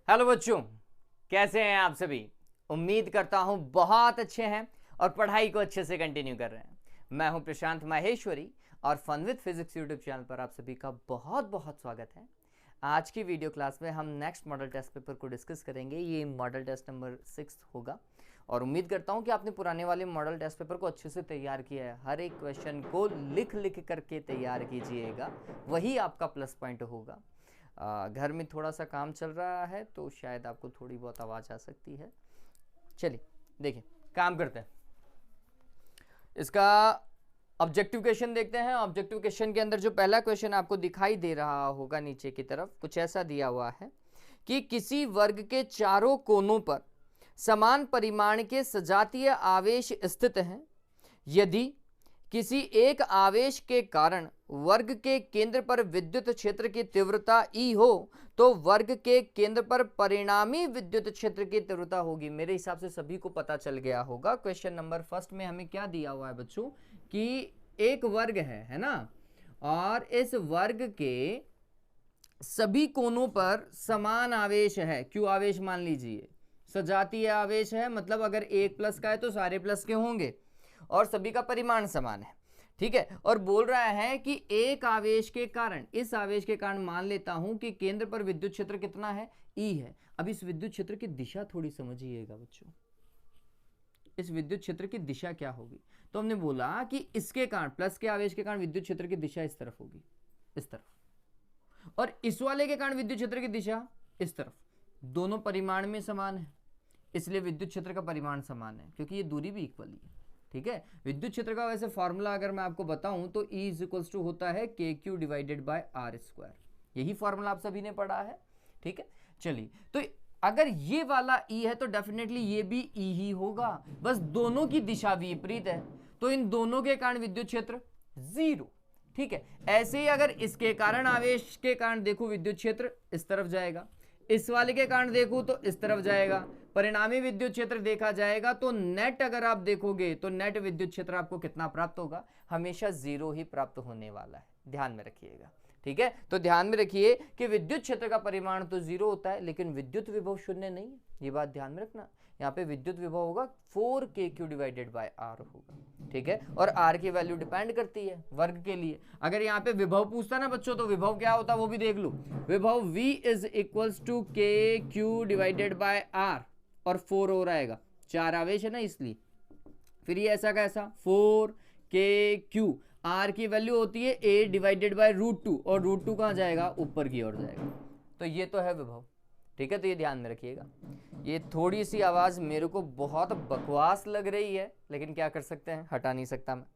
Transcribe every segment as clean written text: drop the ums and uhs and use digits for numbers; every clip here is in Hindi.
हेलो बच्चों, कैसे हैं आप सभी। उम्मीद करता हूं बहुत अच्छे हैं और पढ़ाई को अच्छे से कंटिन्यू कर रहे हैं। मैं हूं प्रशांत माहेश्वरी और fun with physics YouTube channel पर आप सभी का बहुत बहुत स्वागत है। आज की वीडियो क्लास में हम नेक्स्ट मॉडल टेस्ट पेपर को डिस्कस करेंगे। ये मॉडल टेस्ट नंबर 6 होगा और उम्मीद करता हूं कि आपने पुराने वाले मॉडल टेस्ट पेपर को अच्छे से तैयार किया है। हर एक क्वेश्चन को लिख लिख करके तैयार कीजिएगा, वही आपका प्लस पॉइंट होगा। घर में थोड़ा सा काम चल रहा है तो शायद आपको थोड़ी बहुत आवाज़ आ सकती है। चलिए देखिए, काम करते हैं। इसका ऑब्जेक्टिव क्वेश्चन देखते हैं। ऑब्जेक्टिव क्वेश्चन के अंदर जो पहला क्वेश्चन आपको दिखाई दे रहा होगा नीचे की तरफ, कुछ ऐसा दिया हुआ है कि किसी वर्ग के चारों कोनों पर समान परिमाण के सजातीय आवेश स्थित हैं। यदि किसी एक आवेश के कारण वर्ग के केंद्र पर विद्युत क्षेत्र की तीव्रता E हो तो वर्ग के केंद्र पर परिणामी विद्युत क्षेत्र की तीव्रता होगी। मेरे हिसाब से सभी को पता चल गया होगा। क्वेश्चन नंबर फर्स्ट में हमें क्या दिया हुआ है बच्चों कि एक वर्ग है ना, और इस वर्ग के सभी कोनों पर समान आवेश है। Q आवेश मान लीजिए, सजातीय आवेश है, मतलब अगर एक प्लस का है तो सारे प्लस के होंगे और सभी का परिमाण समान है। ठीक है, और बोल रहा है कि एक आवेश के कारण, इस आवेश के कारण मान लेता हूं कि केंद्र पर विद्युत क्षेत्र कितना है, E है। अब इस विद्युत क्षेत्र की दिशा थोड़ी समझिएगा बच्चों। इस विद्युत क्षेत्र की दिशा क्या होगी, तो हमने बोला कि इसके कारण, प्लस के आवेश के कारण विद्युत क्षेत्र की दिशा इस तरफ होगी, इस तरफ, और इस वाले के कारण विद्युत क्षेत्र की दिशा इस तरफ। दोनों परिमाण में समान है, इसलिए विद्युत क्षेत्र का परिमाण समान है, क्योंकि ये दूरी भी इक्वल ही है। ठीक है, विद्युत क्षेत्र का वैसे फॉर्मूला अगर मैं आपको बताऊं तो E इक्वल्स टू होता है KQ divided by R square. यही फॉर्मूला आप सभी ने पढ़ा है। ठीक है, चलिए, तो अगर ये वाला E है तो डेफिनेटली ये भी E ही होगा, बस दोनों की दिशा विपरीत है, तो इन दोनों के कारण विद्युत क्षेत्र 0। ठीक है, ऐसे ही अगर इसके कारण, आवेश के कारण देखो विद्युत क्षेत्र इस तरफ जाएगा, इस वाले के कारण देखो तो इस तरफ जाएगा। परिणामी विद्युत क्षेत्र देखा जाएगा तो नेट अगर आप देखोगे तो नेट विद्युत क्षेत्र आपको कितना प्राप्त होगा, हमेशा 0 ही प्राप्त होने वाला है। ध्यान में रखिएगा। ठीक है, तो ध्यान में रखिए कि विद्युत क्षेत्र का परिमाण तो 0 होता है, लेकिन विद्युत विभव शून्य नहीं है। ये बात ध्यान में रखना। यहाँ पे विद्युत विभव होगा 4KQ डिवाइडेड बाय R होगा। ठीक है, और R की वैल्यू डिपेंड करती है वर्ग के लिए। अगर यहाँ पे विभव पूछता ना बच्चों, तो विभव क्या होता है वो भी देख लो। विभव V is equals to KQ divided by R, और 4 हो रहेगा, 4 आवेश है ना इसलिए। फिर ये ऐसा कैसा 4KQ, R की वैल्यू होती है A डिवाइडेड बाय √2, और √2 कहाँ जाएगा, ऊपर की ओर जाएगा। तो ये तो है विभव। ठीक है, तो ये ध्यान में रखिएगा। ये थोड़ी सी आवाज़ मेरे को बहुत बकवास लग रही है, लेकिन क्या कर सकते हैं, हटा नहीं सकता मैं।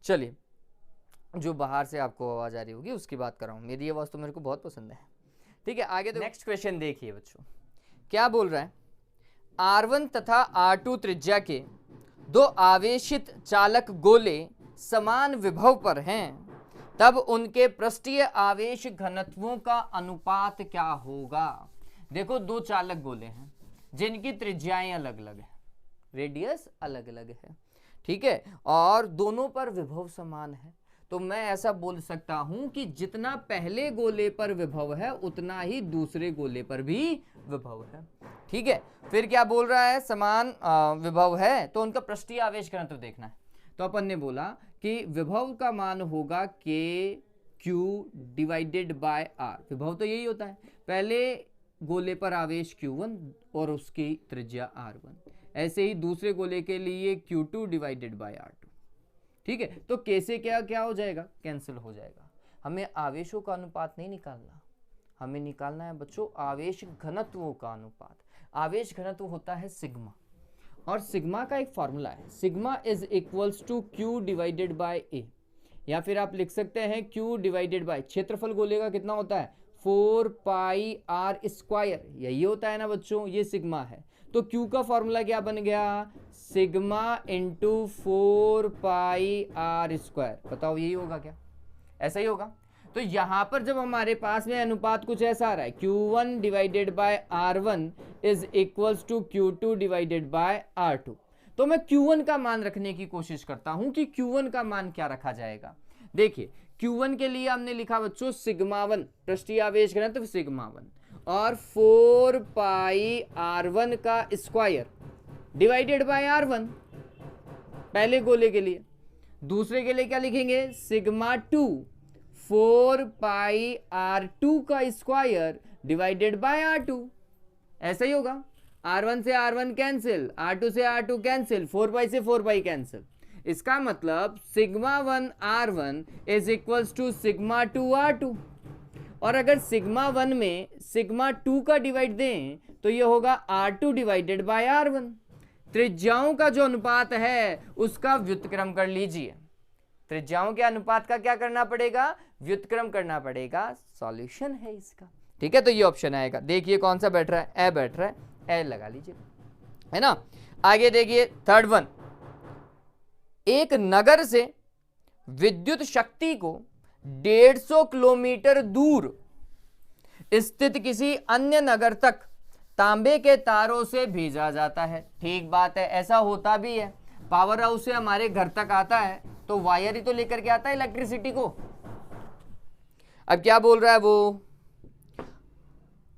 चलिए, जो बाहर से आपको आवाज़ आ रही होगी उसकी बात कर रहा हूँ, मेरी आवाज़ तो मेरे को बहुत पसंद है। ठीक है, आगे तो नेक्स्ट क्वेश्चन देखिए बच्चों, क्या बोल रहा है। R1 तथा R2 त्रिज्या के दो आवेशित चालक गोले समान विभव पर हैं, तब उनके पृष्ठीय आवेश घनत्वों का अनुपात क्या होगा। देखो, दो चालक गोले हैं जिनकी त्रिज्याएं अलग अलग है, रेडियस अलग अलग है। ठीक है, और दोनों पर विभव समान है, तो मैं ऐसा बोल सकता हूं कि जितना पहले गोले पर विभव है उतना ही दूसरे गोले पर भी विभव है। ठीक है, फिर क्या बोल रहा है, समान विभव है तो उनका पृष्ठीय आवेश घनत्व देखना है। तो अपन ने बोला कि विभव का मान होगा KQ डिवाइडेड बाय R। विभव तो यही होता है, पहले गोले पर आवेश Q1 और उसकी त्रिज्या R1, ऐसे ही दूसरे गोले के लिए Q2 डिवाइडेड बाय R2। ठीक है, तो कैसे क्या क्या हो जाएगा, कैंसिल हो जाएगा। हमें आवेशों का अनुपात नहीं निकालना, हमें निकालना है बच्चों आवेश घनत्वों का अनुपात। आवेश घनत्व होता है सिग्मा, और सिग्मा का एक फॉर्मूला है, sigma is equals to Q divided by A, या फिर आप लिख सकते हैं Q डिवाइडेड बाय क्षेत्रफल गोले का कितना होता है 4 पाई R स्क्वायर, यही होता है ना बच्चों, ये सिग्मा है। तो Q का फॉर्मूला क्या बन गया, सिग्मा इंटू 4 पाई R स्क्वायर। बताओ यही होगा क्या, ऐसा ही होगा। तो यहां पर जब हमारे पास में अनुपात कुछ ऐसा आ रहा है, Q1 divided by R1 is equals to Q2 divided by R2, तो मैं Q1 का मान रखने की कोशिश करता हूं कि Q1 का मान क्या रखा जाएगा। देखिए, Q1 के लिए हमने लिखा बच्चों सिग्मा 1, पृष्ठीय आवेश घनत्व सिग्मा 1, और 4 पाई R1 का स्क्वायर डिवाइडेड बाय R1 पहले गोले के लिए। दूसरे के लिए क्या लिखेंगे, सिग्मा 2 4 पाई R2 का स्क्वायर डिवाइडेड बाय R2। ऐसा ही होगा, R1 से R1 कैंसिल, R2 से R2 कैंसिल, 4 पाई से 4 पाई कैंसिल। इसका मतलब sigma 1 R1 is equals to sigma 2 R2। और अगर सिग्मा 1 में सिग्मा 2 का डिवाइड दें तो ये होगा R2 डिवाइडेड बाय R1। त्रिज्याओं का जो अनुपात है उसका व्युत्क्रम कर लीजिए। त्रिज्याओं के अनुपात का क्या करना पड़ेगा, व्युत्क्रम करना पड़ेगा। सॉल्यूशन है इसका, ठीक है। तो ये ऑप्शन आएगा। देखिए कौन सा बैठ रहा है, ए बैठ रहा है, ए लगा लीजिए, है ना। आगे देखिए थर्ड वन, एक नगर से विद्युत शक्ति को 150 किलोमीटर दूर स्थित किसी अन्य नगर तक तांबे के तारों से भेजा जाता है। ठीक बात है, ऐसा होता भी है। पावर हाउस से हमारे घर तक आता है तो वायर ही तो लेकर के आता है इलेक्ट्रिसिटी को। अब क्या बोल रहा है वो,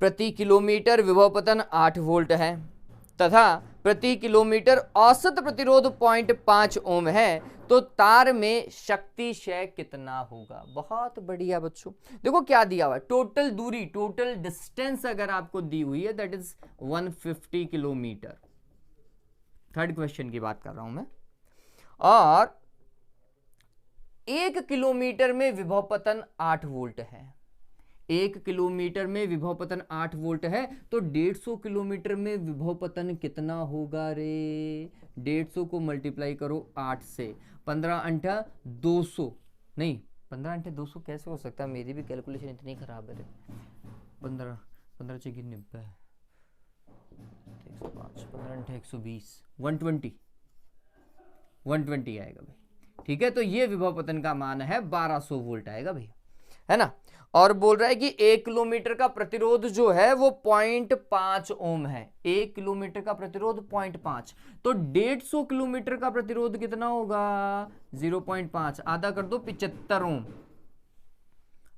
प्रति किलोमीटर विभवपतन 8 वोल्ट है तथा प्रति किलोमीटर औसत प्रतिरोध 0.5 ओम है, तो तार में शक्ति क्षय कितना होगा। बहुत बढ़िया बच्चों, देखो क्या दिया हुआ है, टोटल दूरी, टोटल डिस्टेंस अगर आपको दी हुई है that is 150 kilometre. Third question की बात कर रहा हूं मैं। और 1 किलोमीटर में विभवपतन 8 वोल्ट है। 1 किलोमीटर में विभवपतन 8 वोल्ट है तो 150 किलोमीटर में विभवपतन कितना होगा रे। 150 को मल्टीप्लाई करो 8 से, 15 अंठा 200, नहीं 15 अंठे 200 कैसे हो सकता है, मेरी भी कैलकुलेशन इतनी खराब है रे। 15 15 × 90, 105, 15 अंठे 120, 120 आएगा भाई, ठीक है। तो ये विभवपतन का मान है 1200 वोल्ट आएगा भाई, है ना। और बोल रहा है कि 1 किलोमीटर का प्रतिरोध जो है वो 0.5 ओम है। 1 किलोमीटर का प्रतिरोध 0.5, तो 150 किलोमीटर का प्रतिरोध कितना होगा, 0.5, आधा कर दो 75 ओम।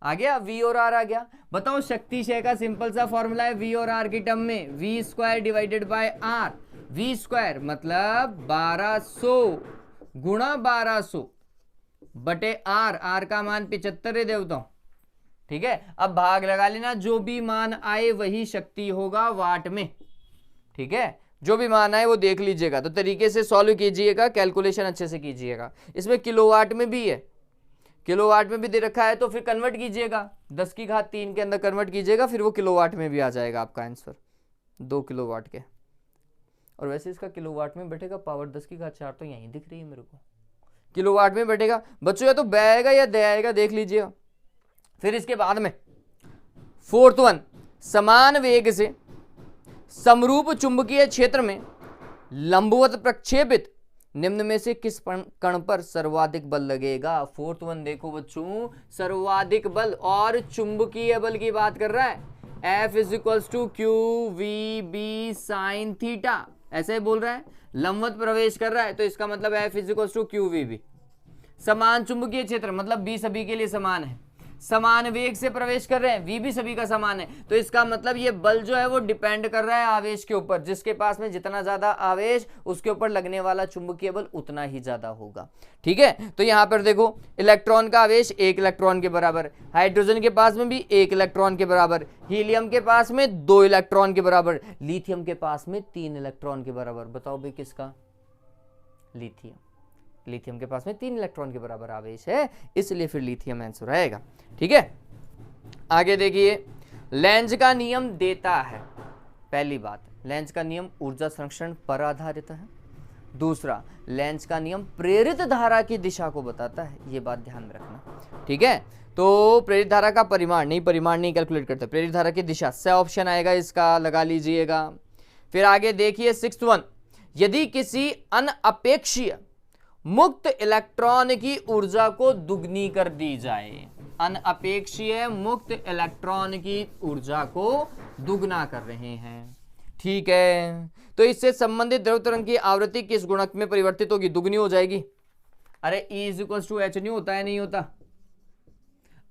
आ गया, V और R आ गया। बताओ शक्ति क्षय का सिंपल सा फॉर्मूला है V और R की टर्म में, V square divided by R। V square मतलब 1200 गुणा 1200 बटे R का मान 75 देवताओं, ठीक है। अब भाग लगा लेना, जो भी मान आए वही शक्ति होगा वाट में, ठीक है। जो भी मान आए वो देख लीजिएगा, तो तरीके से सॉल्व कीजिएगा, कैलकुलेशन अच्छे से कीजिएगा। इसमें किलोवाट में भी है, किलोवाट में भी दे रखा है, तो फिर कन्वर्ट कीजिएगा 10 की घात 3 के अंदर कन्वर्ट कीजिएगा, फिर वो किलोवाट में भी आ जाएगा आपका आंसर 2 किलोवाट के। और वैसे इसका किलोवाट में बैठेगा, पावर 10 की घात 4 तो यहीं दिख रही है मेरे को, किलोवाट में बैठेगा बच्चों, या तो ब आएगा या द आएगा, देख लीजिएगा। फिर इसके बाद में फोर्थ वन, समान वेग से समरूप चुंबकीय क्षेत्र में लंबवत प्रक्षेपित निम्न में से किस कण पर सर्वाधिक बल लगेगा। फोर्थ वन देखो बच्चों, सर्वाधिक बल और चुंबकीय बल की बात कर रहा है। F = QVB sin थीटा, ऐसे ही बोल रहा है। लंबवत प्रवेश कर रहा है तो इसका मतलब F = QVB। समान चुंबकीय क्षेत्र मतलब B सभी के लिए समान है। समान वेग से प्रवेश कर रहे हैं, V भी सभी का समान है, तो इसका मतलब ये बल जो है वो डिपेंड कर रहा है आवेश के ऊपर। जिसके पास में जितना ज्यादा आवेश, उसके ऊपर लगने वाला चुंबकीय बल उतना ही ज्यादा होगा, ठीक है। तो यहां पर देखो, इलेक्ट्रॉन का आवेश 1 इलेक्ट्रॉन के बराबर, हाइड्रोजन के पास में भी 1 इलेक्ट्रॉन के बराबर, हीलियम के पास में 2 इलेक्ट्रॉन के बराबर, लिथियम के पास में 3 इलेक्ट्रॉन के बराबर। बताओ भाई किसका, लिथियम के पास में 3 इलेक्ट्रॉन के बराबर आवेश है, इसलिए फिर लिथियम आंसर आएगा, ठीक है। आगे देखिए, लेंज का नियम देता है, पहली बात लेंज का नियम ऊर्जा संरक्षण पर आधारित है। दूसरा, लेंज का नियम प्रेरित धारा की दिशा को बताता है, ये बात ध्यान में रखना, ठीक है। तो प्रेरित धारा का परिमाण नहीं कैलकुलेट करते, प्रेरित धारा की दिशा से ऑप्शन आएगा इसका, लगा लीजिएगा। फिर आगे देखिए 6th वन, यदि किसी अनअपेक्षीय मुक्त इलेक्ट्रॉन की ऊर्जा को दुगनी कर दी जाए, अनअपेक्षीय मुक्त इलेक्ट्रॉन की ऊर्जा को दुगना कर रहे हैं, ठीक है, तो इससे संबंधित द्रव तरंग की आवृत्ति किस गुणक में परिवर्तित होगी, दुगनी हो जाएगी। अरे E = H नहीं होता है, नहीं होता।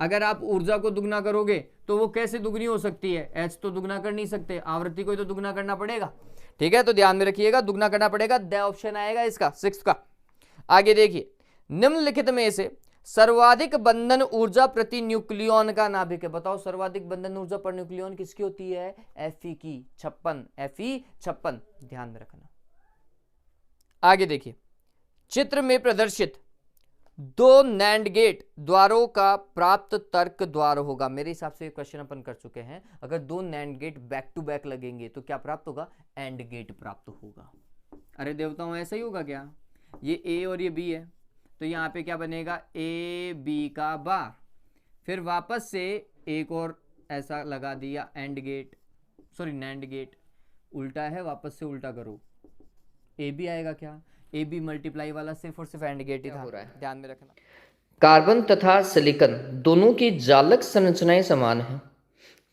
अगर आप ऊर्जा को दुगना करोगे तो वो कैसे दुगनी हो सकती है, H तो दुगना कर नहीं सकते, आवृत्ति को तो दुगना करना पड़ेगा। ठीक है, तो ध्यान में रखिएगा, दुगना करना पड़ेगा, द ऑप्शन आएगा इसका 6 का। आगे देखिए, निम्नलिखित में से सर्वाधिक बंधन ऊर्जा प्रति न्यूक्लियन का नाभिक है। बताओ सर्वाधिक बंधन ऊर्जा पर न्यूक्लियन किसकी होती है, Fe की 56, Fe56, ध्यान में रखना। आगे देखिए, चित्र में प्रदर्शित 2 नैंड गेट द्वारों का प्राप्त तर्क द्वार होगा। मेरे हिसाब से क्वेश्चन अपन कर चुके हैं। अगर 2 NAND gate back to back लगेंगे तो क्या प्राप्त होगा, एंड गेट प्राप्त होगा। अरे देवताओं, ऐसा ही होगा क्या, ये ए और ये बी है, तो यहाँ पे क्या बनेगा, ए बी का बार, फिर वापस से एक और ऐसा लगा दिया AND gate, sorry NAND gate, उल्टा है, वापस से उल्टा करो, ए बी आएगा क्या, ए बी मल्टीप्लाई वाला सिर्फ और सिर्फ एंड गेट ही था, हो रहा है, ध्यान में रखना। कार्बन तथा सिलिकॉन दोनों की जालक संरचनाएं समान हैं।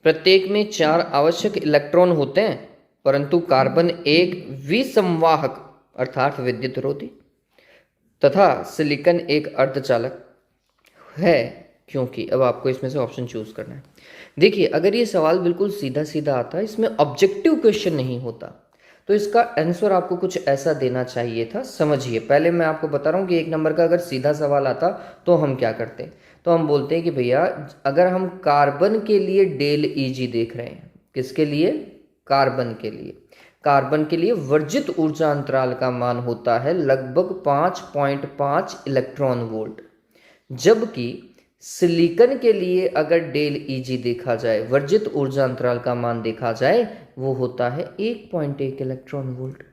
प्रत्येक में 4 आवश्यक इलेक्ट्रॉन होते हैं, परंतु कार्बन एक विसंवाहक अर्थात विद्युत रोधी तथा सिलिकॉन एक अर्धचालक है, क्योंकि अब आपको इसमें से ऑप्शन चूज करना है। देखिए, अगर ये सवाल बिल्कुल सीधा सीधा आता, इसमें ऑब्जेक्टिव क्वेश्चन नहीं होता, तो इसका आंसर आपको कुछ ऐसा देना चाहिए था। समझिए, पहले मैं आपको बता रहा हूँ कि 1 नंबर का अगर सीधा सवाल आता तो हम क्या करते, तो हम बोलते हैं कि भैया अगर हम कार्बन के लिए डेल Eg देख रहे हैं, किसके लिए, कार्बन के लिए, कार्बन के लिए वर्जित ऊर्जा अंतराल का मान होता है लगभग 5.5 इलेक्ट्रॉन वोल्ट, जबकि सिलिकॉन के लिए अगर डेल Eg देखा जाए, वर्जित ऊर्जा अंतराल का मान देखा जाए, वो होता है 1.1 इलेक्ट्रॉन वोल्ट।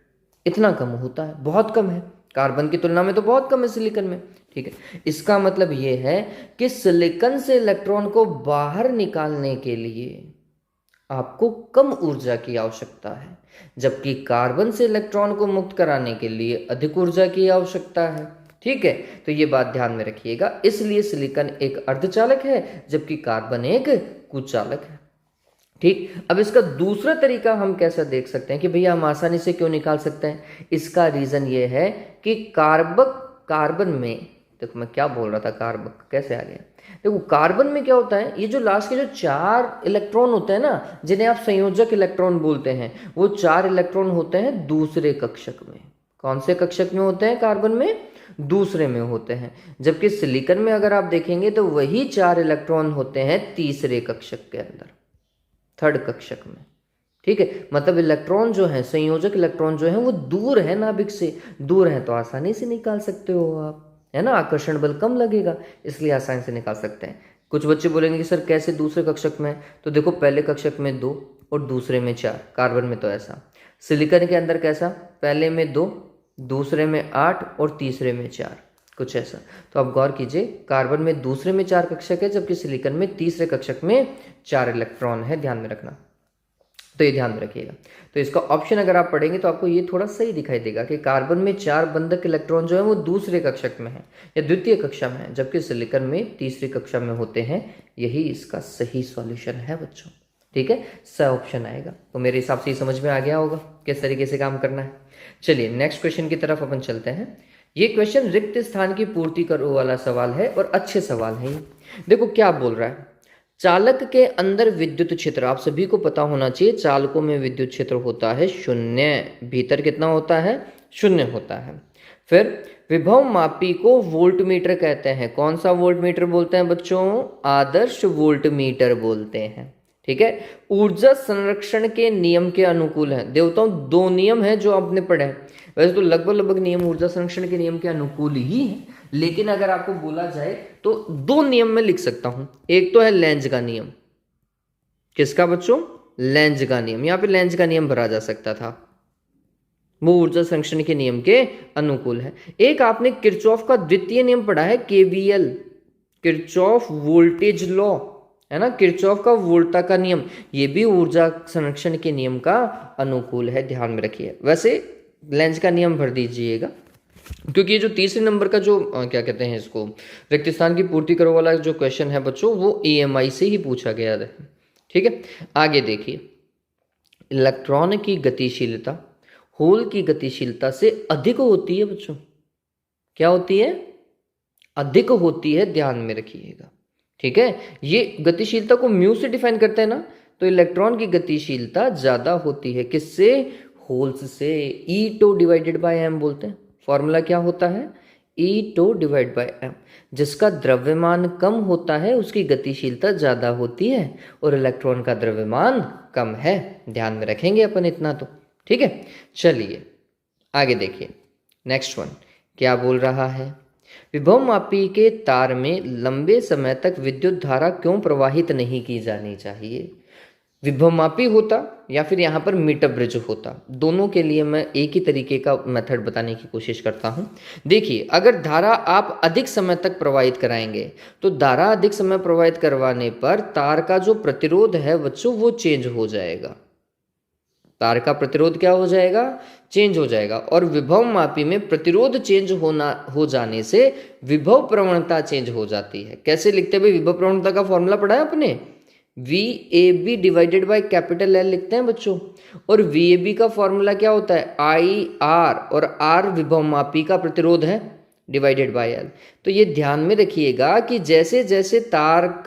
इतना कम होता है, बहुत कम है, कार्बन की तुलना में तो बहुत कम है सिलिकॉन में। ठीक है, इसका मतलब ये है कि सिलिकॉन से इलेक्ट्रॉन को बाहर निकालने के लिए आपको कम ऊर्जा की आवश्यकता है, जबकि कार्बन से इलेक्ट्रॉन को मुक्त कराने के लिए अधिक ऊर्जा की आवश्यकता है। ठीक है, तो ये बात ध्यान में रखिएगा। इसलिए सिलिकॉन एक अर्धचालक है, जबकि कार्बन एक कुचालक है। ठीक, अब इसका दूसरा तरीका हम कैसा देख सकते हैं कि भैया हम आसानी से क्यों निकाल सकते हैं। इसका रीजन ये है कि कार्बन में, देखो मैं क्या बोल रहा था, कार्बक कैसे आ गया, देखो कार्बन में क्या होता है, ये जो लास्ट के जो 4 इलेक्ट्रॉन होते हैं ना, जिन्हें आप संयोजक इलेक्ट्रॉन बोलते हैं, वो 4 इलेक्ट्रॉन होते हैं दूसरे कक्षक में। कौन से कक्षक में होते हैं, कार्बन में दूसरे में होते हैं, जबकि सिलिकॉन में अगर आप देखेंगे तो वही 4 इलेक्ट्रॉन होते हैं तीसरे कक्षक के अंदर, थर्ड कक्षक में। ठीक है, मतलब इलेक्ट्रॉन जो है, संयोजक इलेक्ट्रॉन जो है, वो दूर है नाभिक से, दूर है तो आसानी से निकाल सकते हो आप, है ना, आकर्षण बल कम लगेगा, इसलिए आसानी से निकाल सकते हैं। कुछ बच्चे बोलेंगे कि सर कैसे दूसरे कक्षक में, तो देखो पहले कक्षक में 2 और दूसरे में 4, कार्बन में तो ऐसा, सिलिकॉन के अंदर कैसा, पहले में 2, दूसरे में 8 और तीसरे में 4, कुछ ऐसा। तो आप गौर कीजिए, कार्बन में दूसरे में 4 कक्षक है, जबकि सिलिकॉन में तीसरे कक्षक में 4 इलेक्ट्रॉन है, ध्यान में रखना। तो ये ध्यान में रखिएगा। तो इसका ऑप्शन अगर आप पढ़ेंगे तो आपको ये थोड़ा सही दिखाई देगा कि कार्बन में 4 बंधक इलेक्ट्रॉन जो है वो दूसरे कक्षक में है या द्वितीय कक्षा में है, जबकि सिलिकॉन में तीसरी कक्षा में होते हैं। यही इसका सही सॉल्यूशन है बच्चों। ठीक है, स ऑप्शन आएगा। तो मेरे हिसाब से समझ में आ गया होगा किस तरीके से काम करना है। चलिए नेक्स्ट क्वेश्चन की तरफ अपन चलते हैं। ये क्वेश्चन रिक्त स्थान की पूर्ति करो वाला सवाल है और अच्छे सवाल है ये। देखो क्या बोल रहा है, चालक के अंदर विद्युत क्षेत्र, आप सभी को पता होना चाहिए चालकों में विद्युत क्षेत्र होता है 0, भीतर कितना होता है, 0 होता है। फिर विभव मापी को वोल्ट मीटर कहते हैं। कौन सा वोल्ट मीटर बोलते हैं बच्चों, आदर्श वोल्ट मीटर बोलते हैं। ठीक है, ऊर्जा संरक्षण के नियम के अनुकूल है। देवताओं 2 नियम है जो आपने पढ़े हैं, वैसे तो लगभग नियम ऊर्जा संरक्षण के नियम के अनुकूल ही है, लेकिन अगर आपको बोला जाए तो 2 नियम में लिख सकता हूं। एक तो है लेंज का नियम। किसका बच्चों, लेंज का नियम। यहां पे लेंज का नियम भरा जा सकता था, वो ऊर्जा संरक्षण के नियम के अनुकूल है। एक आपने किरचॉफ का द्वितीय नियम पढ़ा है, केवीएल, किरचॉफ वोल्टेज लॉ, है ना, किरचॉफ का वोल्टा का नियम, ये भी ऊर्जा संरक्षण के नियम का अनुकूल है, ध्यान में रखिए। वैसे लेंज का नियम भर दीजिएगा, क्योंकि ये जो तीसरे नंबर का जो क्या कहते हैं इसको, रिक्त स्थान की पूर्ति करो वाला जो क्वेश्चन है बच्चों, वो EMI से ही पूछा गया है। ठीक है, आगे देखिए, इलेक्ट्रॉन की गतिशीलता होल की गतिशीलता से अधिक होती है बच्चों। क्या होती है, अधिक होती है, ध्यान में रखिएगा। ठीक है, ये गतिशीलता को म्यू से डिफाइन करते हैं ना, तो इलेक्ट्रॉन की गतिशीलता ज्यादा होती है किससे? होल्स से। E2 डिवाइडेड बाय m बोलते हैं। फॉर्मूला क्या होता है? E2 divide by m। जिसका द्रव्यमान कम होता है उसकी गतिशीलता ज्यादा होती है और इलेक्ट्रॉन का द्रव्यमान कम है। ध्यान में रखेंगे अपन इतना तो, ठीक है। चलिए आगे देखिए, नेक्स्ट वन क्या बोल रहा है? विभवमापी के तार में लंबे समय तक विद्युत धारा क्यों प्रवाहित नहीं की जानी चाहिए? विभवमापी होता या फिर यहाँ पर मीटर ब्रिज होता, दोनों के लिए मैं एक ही तरीके का मेथड बताने की कोशिश करता हूँ। देखिए, अगर धारा आप अधिक समय तक प्रवाहित कराएंगे तो धारा अधिक समय प्रवाहित करवाने पर तार का जो प्रतिरोध है बच्चों वो चेंज हो जाएगा। तार का प्रतिरोध क्या हो जाएगा? चेंज हो जाएगा। और विभवमापी में प्रतिरोध चेंज हो जाने से विभव प्रवणता चेंज हो जाती है। कैसे लिखते हैं भाई? विभव प्रवणता का फॉर्मूला पढ़ा है आपने? VAB divided by capital L लिखते हैं बच्चों। और VAB का फॉर्मूला क्या होता है? IR, और R विभवमापी का प्रतिरोध है डिवाइडेड बाय L। तो ये ध्यान में रखिएगा कि जैसे जैसे तार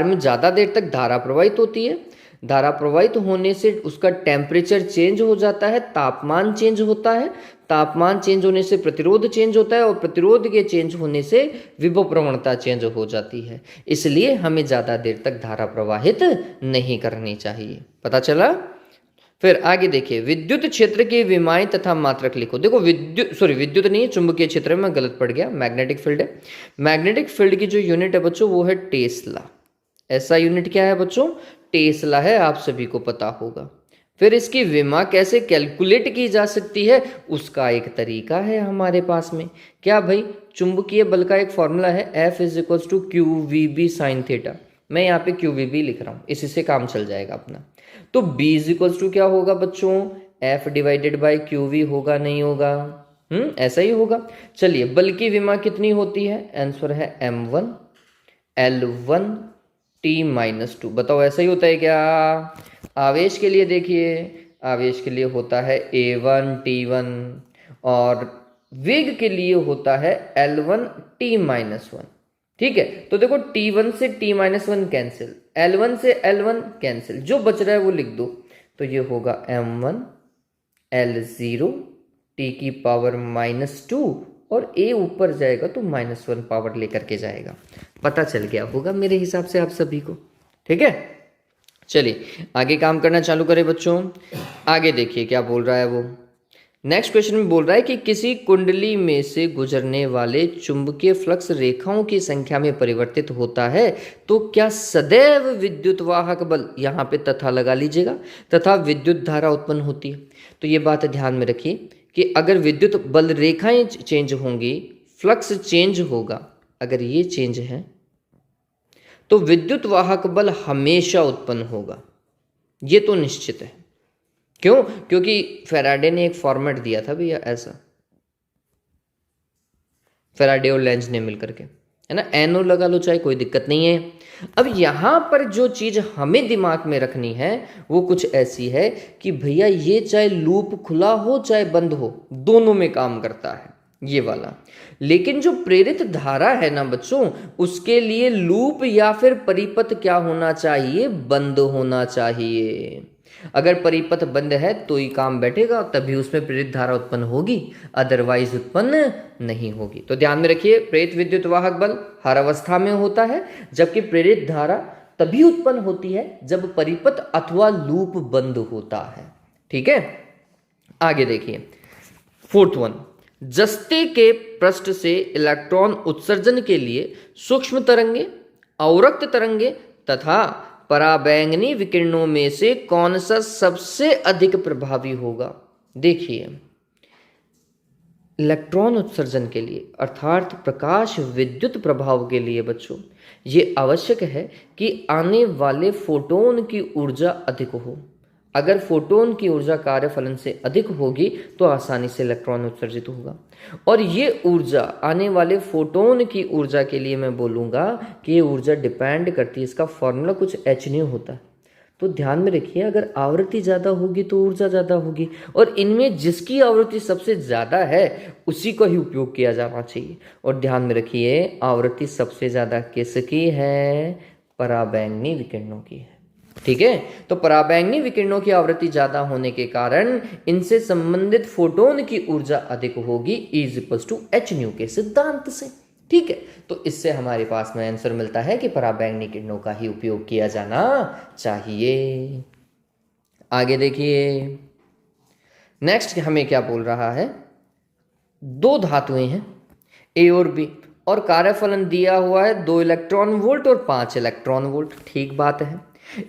में ज़्यादा देर तक धारा प्रवाहित होती है, धारा प्रवाहित होने से उसका टेम्परेचर चेंज हो जाता है, तापमान चेंज होता है, तापमान चेंज होने से प्रतिरोध चेंज होता है और प्रतिरोध के चेंज होने से विभव प्रवणता चेंज हो जाती है। इसलिए हमें ज़्यादा देर तक धारा प्रवाहित नहीं करनी चाहिए। पता चला? फिर आगे देखिए, विद्युत क्षेत्र की विमाएं तथा मात्रक लिखो। देखो विद्युत नहीं है, चुंबकीय क्षेत्र में गलत पड़ गया, मैग्नेटिक फील्ड है। मैग्नेटिक फील्ड की जो यूनिट है बच्चों वो है टेस्ला। ऐसा यूनिट क्या है बच्चों? टेस्ला है, आप सभी को पता होगा। फिर इसकी विमा कैसे कैलकुलेट की जा सकती है उसका एक तरीका है हमारे पास में। क्या भाई? चुंबकीय बल का एक फॉर्मूला है F = QVB sin थीटा। मैं यहाँ पे QVB लिख रहा हूँ, इसी से काम चल जाएगा अपना। तो B = क्या होगा बच्चों? F डिवाइडेड बाय QV होगा, नहीं होगा? ऐसा ही होगा। चलिए, बल की विमा कितनी होती है? आंसर है M1 L1 T-2। बताओ ऐसा ही होता है क्या? आवेश के लिए देखिए, आवेश के लिए होता है A1 T1 और वेग के लिए होता है L1 T-1। ठीक है, तो देखो T1 से T-1 कैंसिल, L1 से L1 कैंसिल, जो बच रहा है वो लिख दो। तो ये होगा M1 L0 T⁻⁻2 और A ऊपर जाएगा तो -1 पावर लेकर के जाएगा। पता चल गया होगा मेरे हिसाब से आप सभी को, ठीक है। चलिए आगे काम करना चालू करें बच्चों। आगे देखिए क्या बोल रहा है वो। नेक्स्ट क्वेश्चन में बोल रहा है कि किसी कुंडली में से गुजरने वाले चुंबकीय फ्लक्स रेखाओं की संख्या में परिवर्तित होता है तो क्या सदैव विद्युत वाहक बल, यहाँ पे तथा लगा लीजिएगा, तथा विद्युत धारा उत्पन्न होती है। तो ये बात ध्यान में रखिए कि अगर विद्युत बल रेखाएं चेंज होंगी, फ्लक्स चेंज होगा, अगर ये चेंज है तो विद्युत वाहक बल हमेशा उत्पन्न होगा, ये तो निश्चित है। क्यों? क्योंकि फैराडे ने एक फॉर्मेट दिया था भैया ऐसा, फैराडे और लेंज ने मिलकर के, है ना, एनो लगा लो चाहे, कोई दिक्कत नहीं है। अब यहां पर जो चीज हमें दिमाग में रखनी है वो कुछ ऐसी है कि भैया ये चाहे लूप खुला हो चाहे बंद हो, दोनों में काम करता है ये वाला। लेकिन जो प्रेरित धारा है ना बच्चों, उसके लिए लूप या फिर परिपथ क्या होना चाहिए? बंद होना चाहिए। अगर परिपथ बंद है तो ही काम बैठेगा, तभी उसमें प्रेरित धारा उत्पन्न होगी, अदरवाइज उत्पन्न नहीं होगी। तो ध्यान में रखिए, प्रेरित विद्युत वाहक बल हर अवस्था में होता है, जबकि प्रेरित धारा तभी उत्पन्न होती है जब परिपथ अथवा लूप बंद होता है। ठीक है, आगे देखिए 4th वन। जस्ते के पृष्ठ से इलेक्ट्रॉन उत्सर्जन के लिए सूक्ष्म तरंगे, अवरक्त तरंगे तथा पराबैंगनी विकिरणों में से कौन सा सबसे अधिक प्रभावी होगा? देखिए, इलेक्ट्रॉन उत्सर्जन के लिए अर्थात प्रकाश विद्युत प्रभाव के लिए बच्चों ये आवश्यक है कि आने वाले फोटोन की ऊर्जा अधिक हो। अगर फोटोन की ऊर्जा कार्यफलन से अधिक होगी तो आसानी से इलेक्ट्रॉन उत्सर्जित होगा। और ये ऊर्जा, आने वाले फोटोन की ऊर्जा के लिए मैं बोलूँगा कि ये ऊर्जा डिपेंड करती है, इसका फॉर्मूला कुछ h नहीं होता। तो ध्यान में रखिए, अगर आवृत्ति ज़्यादा होगी तो ऊर्जा ज़्यादा होगी, और इनमें जिसकी आवृत्ति सबसे ज़्यादा है उसी का ही उपयोग किया जाना चाहिए। और ध्यान में रखिए, आवृत्ति सबसे ज़्यादा किसकी है? पराबैंगनी विकिरणों की है। ठीक है, तो पराबैंगनी विकिरणों की आवृत्ति ज्यादा होने के कारण इनसे संबंधित फोटोन की ऊर्जा अधिक होगी, E=h के सिद्धांत से। ठीक है, तो इससे हमारे पास में आंसर मिलता है कि पराबैंगनी किरणों का ही उपयोग किया जाना चाहिए। आगे देखिए, नेक्स्ट हमें क्या बोल रहा है? दो धातुएं हैं ए और बी, और कार्यफलन दिया हुआ है 2 इलेक्ट्रॉन वोल्ट और 5 इलेक्ट्रॉन वोल्ट। ठीक बात है,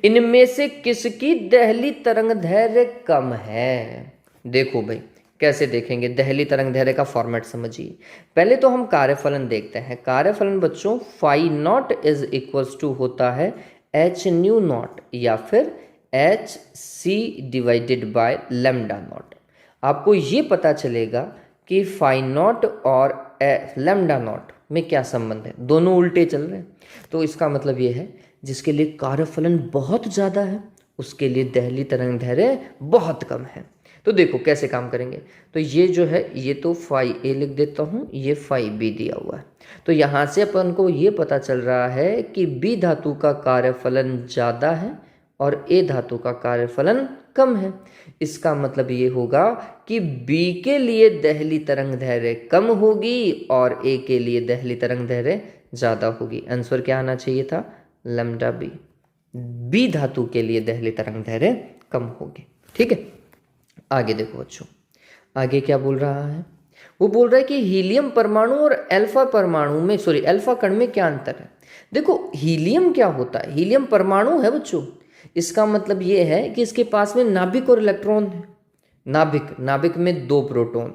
इनमें से किसकी दहली तरंग दैर्घ्य कम है? देखो भाई, कैसे देखेंगे? दहली तरंग दैर्घ्य का फॉर्मेट समझिए। पहले तो हम कार्यफलन देखते हैं। कार्यफलन बच्चों phi not is equals to होता है एच न्यू नॉट या फिर H C divided by lambda not. आपको ये पता चलेगा कि फाई नॉट और लेमडा नॉट में क्या संबंध है, दोनों उल्टे चल रहे हैं। तो इसका मतलब ये है, जिसके लिए कार्यफलन बहुत ज़्यादा है उसके लिए दहली तरंग दैर्घ्य बहुत कम है। तो देखो कैसे काम करेंगे। तो ये जो है, ये तो फाई ए लिख देता हूँ, ये फाई बी दिया हुआ है। तो यहाँ से अपन को ये पता चल रहा है कि बी धातु का कार्यफलन ज़्यादा है और ए धातु का कार्यफलन कम है। इसका मतलब ये होगा कि बी के लिए दहली तरंग दैर्घ्य कम होगी और ए के लिए दहली तरंग दैर्घ्य ज़्यादा होगी। आंसर क्या आना चाहिए था? Lambda B. बी धातु के लिए दहली तरंग दैर्घ्य कम होगी। ठीक है, आगे देखो बच्चों, आगे क्या बोल रहा है? वो बोल रहा है कि हीलियम परमाणु और अल्फा परमाणु में, अल्फा कण में क्या अंतर है? देखो, हीलियम क्या होता है? हीलियम परमाणु है बच्चों। इसका मतलब ये है कि इसके पास में नाभिक और इलेक्ट्रॉन है। नाभिक में 2 प्रोटॉन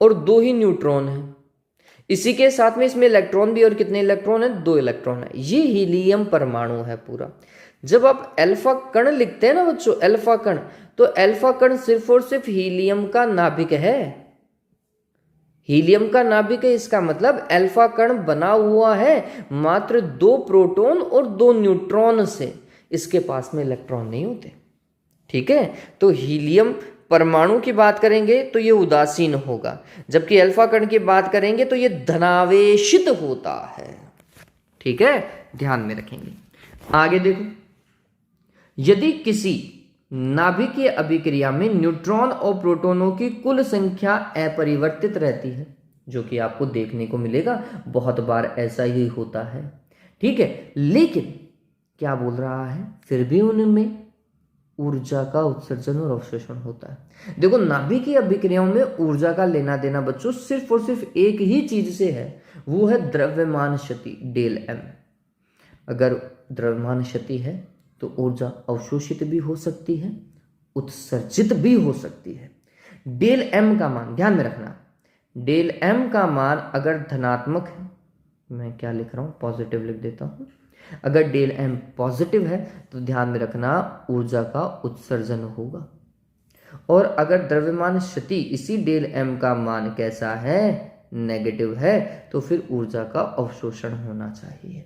और 2 ही न्यूट्रॉन है। इसी के साथ में इसमें इलेक्ट्रॉन भी, और कितने इलेक्ट्रॉन है? 2 इलेक्ट्रॉन है। ये हीलियम परमाणु है पूरा। जब आप अल्फा कण लिखते हैं ना बच्चों, अल्फा कण, तो अल्फा कण सिर्फ और सिर्फ हीलियम का नाभिक है। हीलियम का नाभिक है, इसका मतलब अल्फा कण बना हुआ है मात्र 2 प्रोटॉन और 2 न्यूट्रॉन से। इसके पास में इलेक्ट्रॉन नहीं होते। ठीक है, तो हीलियम परमाणु की बात करेंगे तो ये उदासीन होगा, जबकि अल्फा कण की बात करेंगे तो ये धनावेशित होता है। ठीक है, ध्यान में रखेंगे। आगे देखो, यदि किसी नाभिकीय अभिक्रिया में न्यूट्रॉन और प्रोटॉनों की कुल संख्या अपरिवर्तित रहती है, जो कि आपको देखने को मिलेगा, बहुत बार ऐसा ही होता है। ठीक है, लेकिन क्या बोल रहा है? फिर भी उनमें ऊर्जा का उत्सर्जन और अवशोषण होता है। देखो, नाभिकीय अभिक्रियाओं में ऊर्जा का लेना देना बच्चों सिर्फ और सिर्फ एक ही चीज से है, वो है द्रव्यमान क्षति, डेल एम। अगर द्रव्यमान क्षति है तो ऊर्जा अवशोषित भी हो सकती है, उत्सर्जित भी हो सकती है। डेल एम का मान ध्यान में रखना, डेल एम का मान अगर धनात्मक है, मैं क्या लिख रहा हूं, पॉजिटिव लिख देता हूं। अगर डेल एम पॉजिटिव है तो ध्यान में रखना ऊर्जा का उत्सर्जन होगा, और अगर द्रव्यमान क्षति इसी डेल एम का मान कैसा है, नेगेटिव है, तो फिर ऊर्जा का अवशोषण होना चाहिए।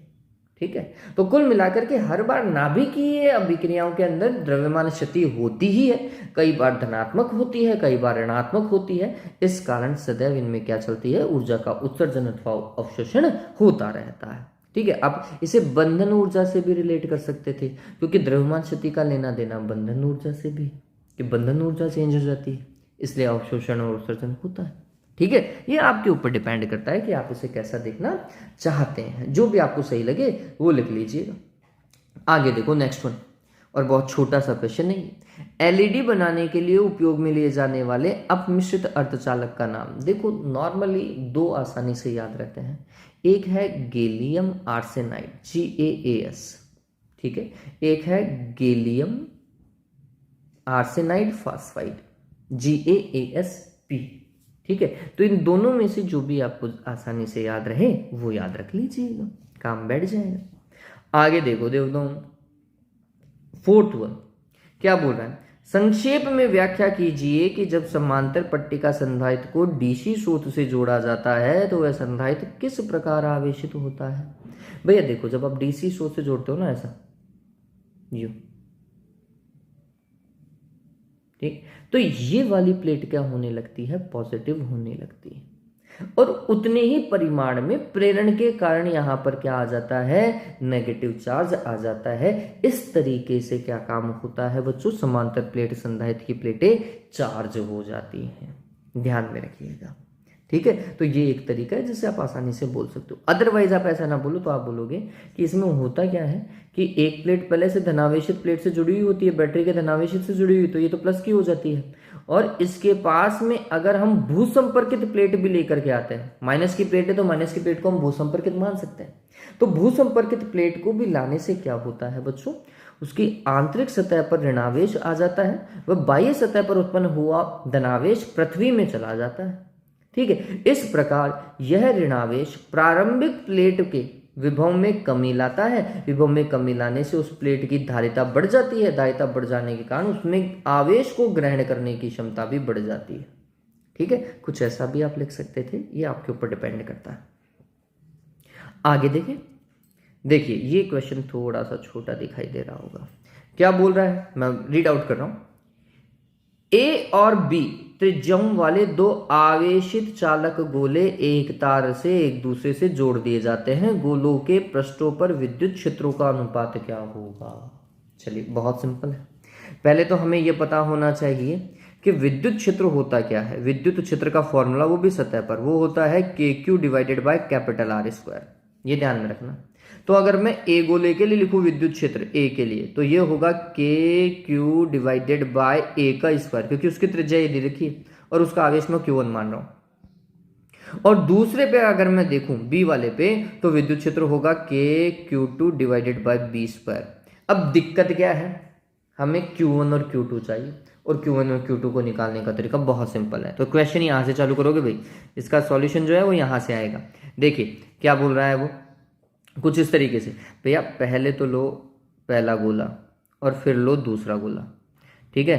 ठीक है, तो कुल मिलाकर के हर बार नाभिकीय अभिक्रियाओं के अंदर द्रव्यमान क्षति होती ही है। कई बार धनात्मक होती है, कई बार ऋणात्मक होती है। इस कारण सदैव इनमें क्या चलती है, ऊर्जा का उत्सर्जन अथवा अवशोषण होता रहता है। ठीक है, आप इसे बंधन ऊर्जा से भी रिलेट कर सकते थे, क्योंकि द्रव्यमान क्षति का लेना देना बंधन ऊर्जा से भी, कि बंधन ऊर्जा चेंज हो जाती है, इसलिए अवशोषण और उत्सर्जन होता है। ठीक है, ये आपके ऊपर डिपेंड करता है कि आप इसे कैसा देखना चाहते हैं। जो भी आपको सही लगे वो लिख लीजिएगा। आगे देखो, नेक्स्ट वन, और बहुत छोटा सा क्वेश्चन है। एलईडी बनाने के लिए उपयोग में लिए जाने वाले अपमिश्रित अर्धचालक का नाम। देखो, नॉर्मली 2 आसानी से याद रहते हैं। एक है गैलियम आर्सेनाइड, GaAs। ठीक है, एक है गैलियम आर्सेनाइड फास्फाइड, GaAsP। ठीक है, तो इन दोनों में से जो भी आपको आसानी से याद रहे वो याद रख लीजिएगा, काम बैठ जाएगा। आगे देखो, फोर्थ वन क्या बोल रहा है? संक्षेप में व्याख्या कीजिए कि जब समांतर पट्टिका संधारित्र को डीसी स्रोत से जोड़ा जाता है तो वह संधारित्र किस प्रकार आवेशित होता है। भैया देखो, जब आप डीसी स्रोत से जोड़ते हो ना, ऐसा यूं, ठीक। तो ये वाली प्लेट क्या होने लगती है, पॉजिटिव होने लगती है, और उतने ही परिमाण में प्रेरण के कारण यहां पर क्या आ जाता है, नेगेटिव चार्ज आ जाता है। इस तरीके से क्या काम होता है बच्चों, समांतर प्लेट संधारित्र की प्लेटें चार्ज हो जाती हैं, ध्यान में रखिएगा। ठीक है, तो ये एक तरीका है जिससे आप आसानी से बोल सकते हो। अदरवाइज आप ऐसा ना बोलो तो आप बोलोगे कि इसमें होता क्या है कि एक प्लेट पहले से धनावेशित प्लेट से जुड़ी हुई होती है, बैटरी के धनावेशित से जुड़ी हुई, तो ये तो प्लस की हो जाती है। और इसके पास में अगर हम भूसंपर्कित प्लेट भी लेकर के आते हैं, माइनस की प्लेट है तो माइनस की प्लेट को हम भूसंपर्कित मान सकते हैं। तो भूसंपर्कित प्लेट को भी लाने से क्या होता है बच्चों, उसकी आंतरिक सतह पर ऋणावेश आ जाता है, वह बाह्य सतह पर उत्पन्न हुआ धनावेश पृथ्वी में चला जाता है। ठीक है, इस प्रकार यह ऋणावेश प्रारंभिक प्लेट के विभव में कमी लाता है। विभव में कमी लाने से उस प्लेट की धारिता बढ़ जाती है। धारिता बढ़ जाने के कारण उसमें आवेश को ग्रहण करने की क्षमता भी बढ़ जाती है। ठीक है, कुछ ऐसा भी आप लिख सकते थे, ये आपके ऊपर डिपेंड करता है। आगे देखिए ये क्वेश्चन थोड़ा सा छोटा दिखाई दे रहा होगा। क्या बोल रहा है, मैं रीड आउट कर रहा हूं। ए और बी त्रिज्याओं वाले दो आवेशित चालक गोले एक तार से एक दूसरे से जोड़ दिए जाते हैं। गोलों के पृष्ठों पर विद्युत क्षेत्रों का अनुपात क्या होगा। चलिए बहुत सिंपल है। पहले तो हमें यह पता होना चाहिए कि विद्युत क्षेत्र होता क्या है। विद्युत क्षेत्र का फॉर्मूला वो भी सतह पर, वो होता है KQ divided by capital R square. ये ध्यान में रखना। तो अगर मैं ए गोले के लिए लिखूं विद्युत क्षेत्र ए के लिए, तो ये होगा KQ डिवाइडेड बाय ए का स्क्वायर, क्योंकि उसकी त्रिज्या ये दे रखी है और उसका आवेश मैं Q1 मान रहा हूं। और दूसरे पे अगर मैं देखूं बी वाले पे, तो विद्युत क्षेत्र होगा KQ2 divided by B square. अब दिक्कत क्या है, हमें Q1 और Q2 चाहिए, और Q1 और Q2 को निकालने का तरीका बहुत सिंपल है। तो क्वेश्चन यहां से चालू करोगे भाई, इसका सॉल्यूशन जो है वो यहां से आएगा। देखिए क्या बोल रहा है वो, कुछ इस तरीके से, भैया पहले तो लो पहला गोला और फिर लो दूसरा गोला। ठीक है,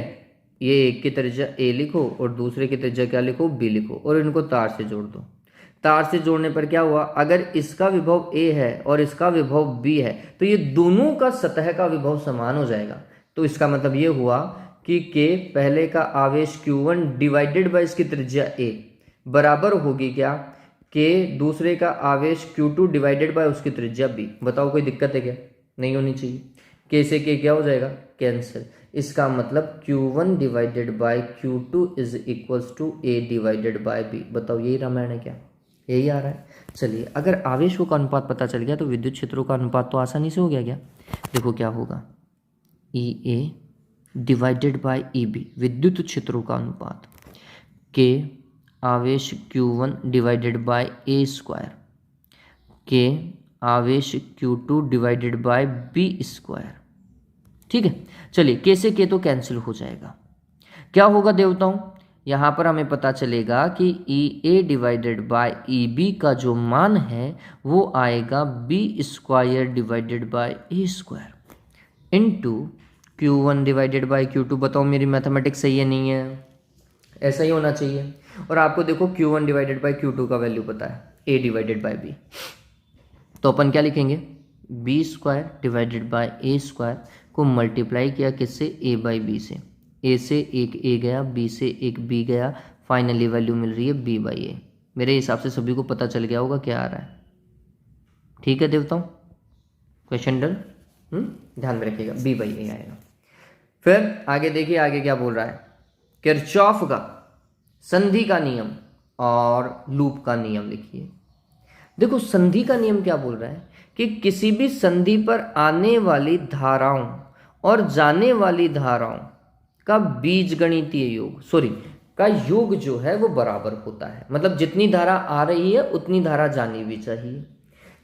ये एक की त्रिज्या ए लिखो और दूसरे की त्रिज्या क्या लिखो, बी लिखो, और इनको तार से जोड़ दो। तार से जोड़ने पर क्या हुआ, अगर इसका विभव ए है और इसका विभव बी है, तो ये दोनों का सतह का विभव समान हो जाएगा। तो इसका मतलब ये हुआ कि के पहले का आवेश Q1 डिवाइडेड बाय इसकी त्रिज्या ए बराबर होगी क्या, के दूसरे का आवेश Q2 डिवाइडेड बाय उसकी त्रिज्या बी। बताओ कोई दिक्कत है क्या, नहीं होनी चाहिए। के से के क्या हो जाएगा, कैंसिल। इसका मतलब Q1 divided by Q2 is equals to A divided by B. बताओ यही रामायण है क्या, यही आ रहा है। चलिए अगर आवेशों का अनुपात पता चल गया तो विद्युत क्षेत्रों का अनुपात तो आसानी से हो गया क्या। देखो क्या होगा, EA डिवाइडेड बाय EB विद्युत क्षेत्रों का अनुपात, के आवेश Q1 divided by A square, के आवेश Q2 divided by B square. ठीक है, चलिए के से के तो कैंसिल हो जाएगा। क्या होगा देवताओं, यहाँ पर हमें पता चलेगा कि EA डिवाइडेड बाय EB का जो मान है वो आएगा B square divided by A square into Q1 divided by Q2। बताओ मेरी मैथमेटिक्स सही है नहीं है, ऐसा ही होना चाहिए। और आपको देखो Q1 डिवाइडेड बाय Q2 का वैल्यू पता है, A डिवाइडेड बाय B। तो अपन क्या लिखेंगे, B square divided by A square को मल्टीप्लाई किया किससे, A बाई बी से। A से एक A गया, B से एक B गया, फाइनली वैल्यू मिल रही है B बाई ए। मेरे हिसाब से सभी को पता चल गया होगा क्या आ रहा है। ठीक है देवताओं, क्वेश्चन डन। ध्यान में रखिएगा B बाई ए आएगा। फिर आगे देखिए, आगे क्या बोल रहा है, किरचॉफ का संधि का नियम और लूप का नियम लिखिए। देखो संधि का नियम क्या बोल रहा है कि किसी भी संधि पर आने वाली धाराओं और जाने वाली धाराओं का बीजगणितीय योग का योग जो है वो बराबर होता है। मतलब जितनी धारा आ रही है उतनी धारा जानी भी चाहिए।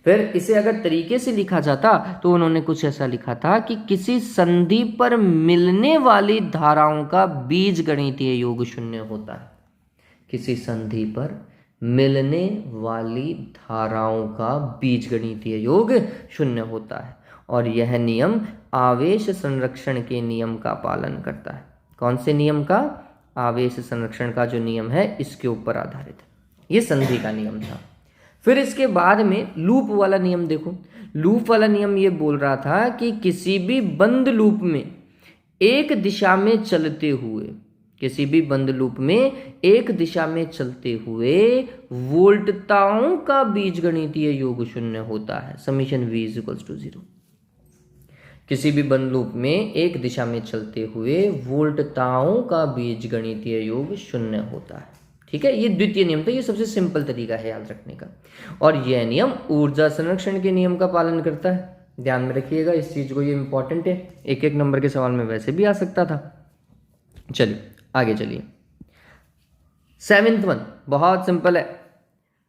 फिर इसे अगर तरीके से लिखा जाता तो उन्होंने कुछ ऐसा लिखा था कि किसी संधि पर मिलने वाली धाराओं का बीजगणितीय योग 0 होता है। किसी संधि पर मिलने वाली धाराओं का बीजगणितीय योग 0 होता है, और यह नियम आवेश संरक्षण के नियम का पालन करता है। कौन से नियम का, आवेश संरक्षण का जो नियम है इसके ऊपर आधारित है। ये संधि का नियम था। फिर इसके बाद में लूप वाला नियम देखो। लूप वाला नियम ये बोल रहा था कि किसी भी बंद लूप में एक दिशा में चलते हुए किसी भी बंद लूप में एक दिशा में चलते हुए वोल्टताओं का बीजगणितीय योग शून्य होता है। Summation v is equals to 0। किसी भी बंद लूप में एक दिशा में चलते हुए वोल्टताओं का बीजगणितीय योग शून्य होता है। ठीक है, ये द्वितीय नियम था, ये सबसे सिंपल तरीका है याद रखने का। और यह नियम ऊर्जा संरक्षण के नियम का पालन करता है। ध्यान में रखिएगा इस चीज को, ये इंपॉर्टेंट है, एक एक नंबर के सवाल में वैसे भी आ सकता था। चलिए आगे चलिए। 7th वन बहुत सिंपल है।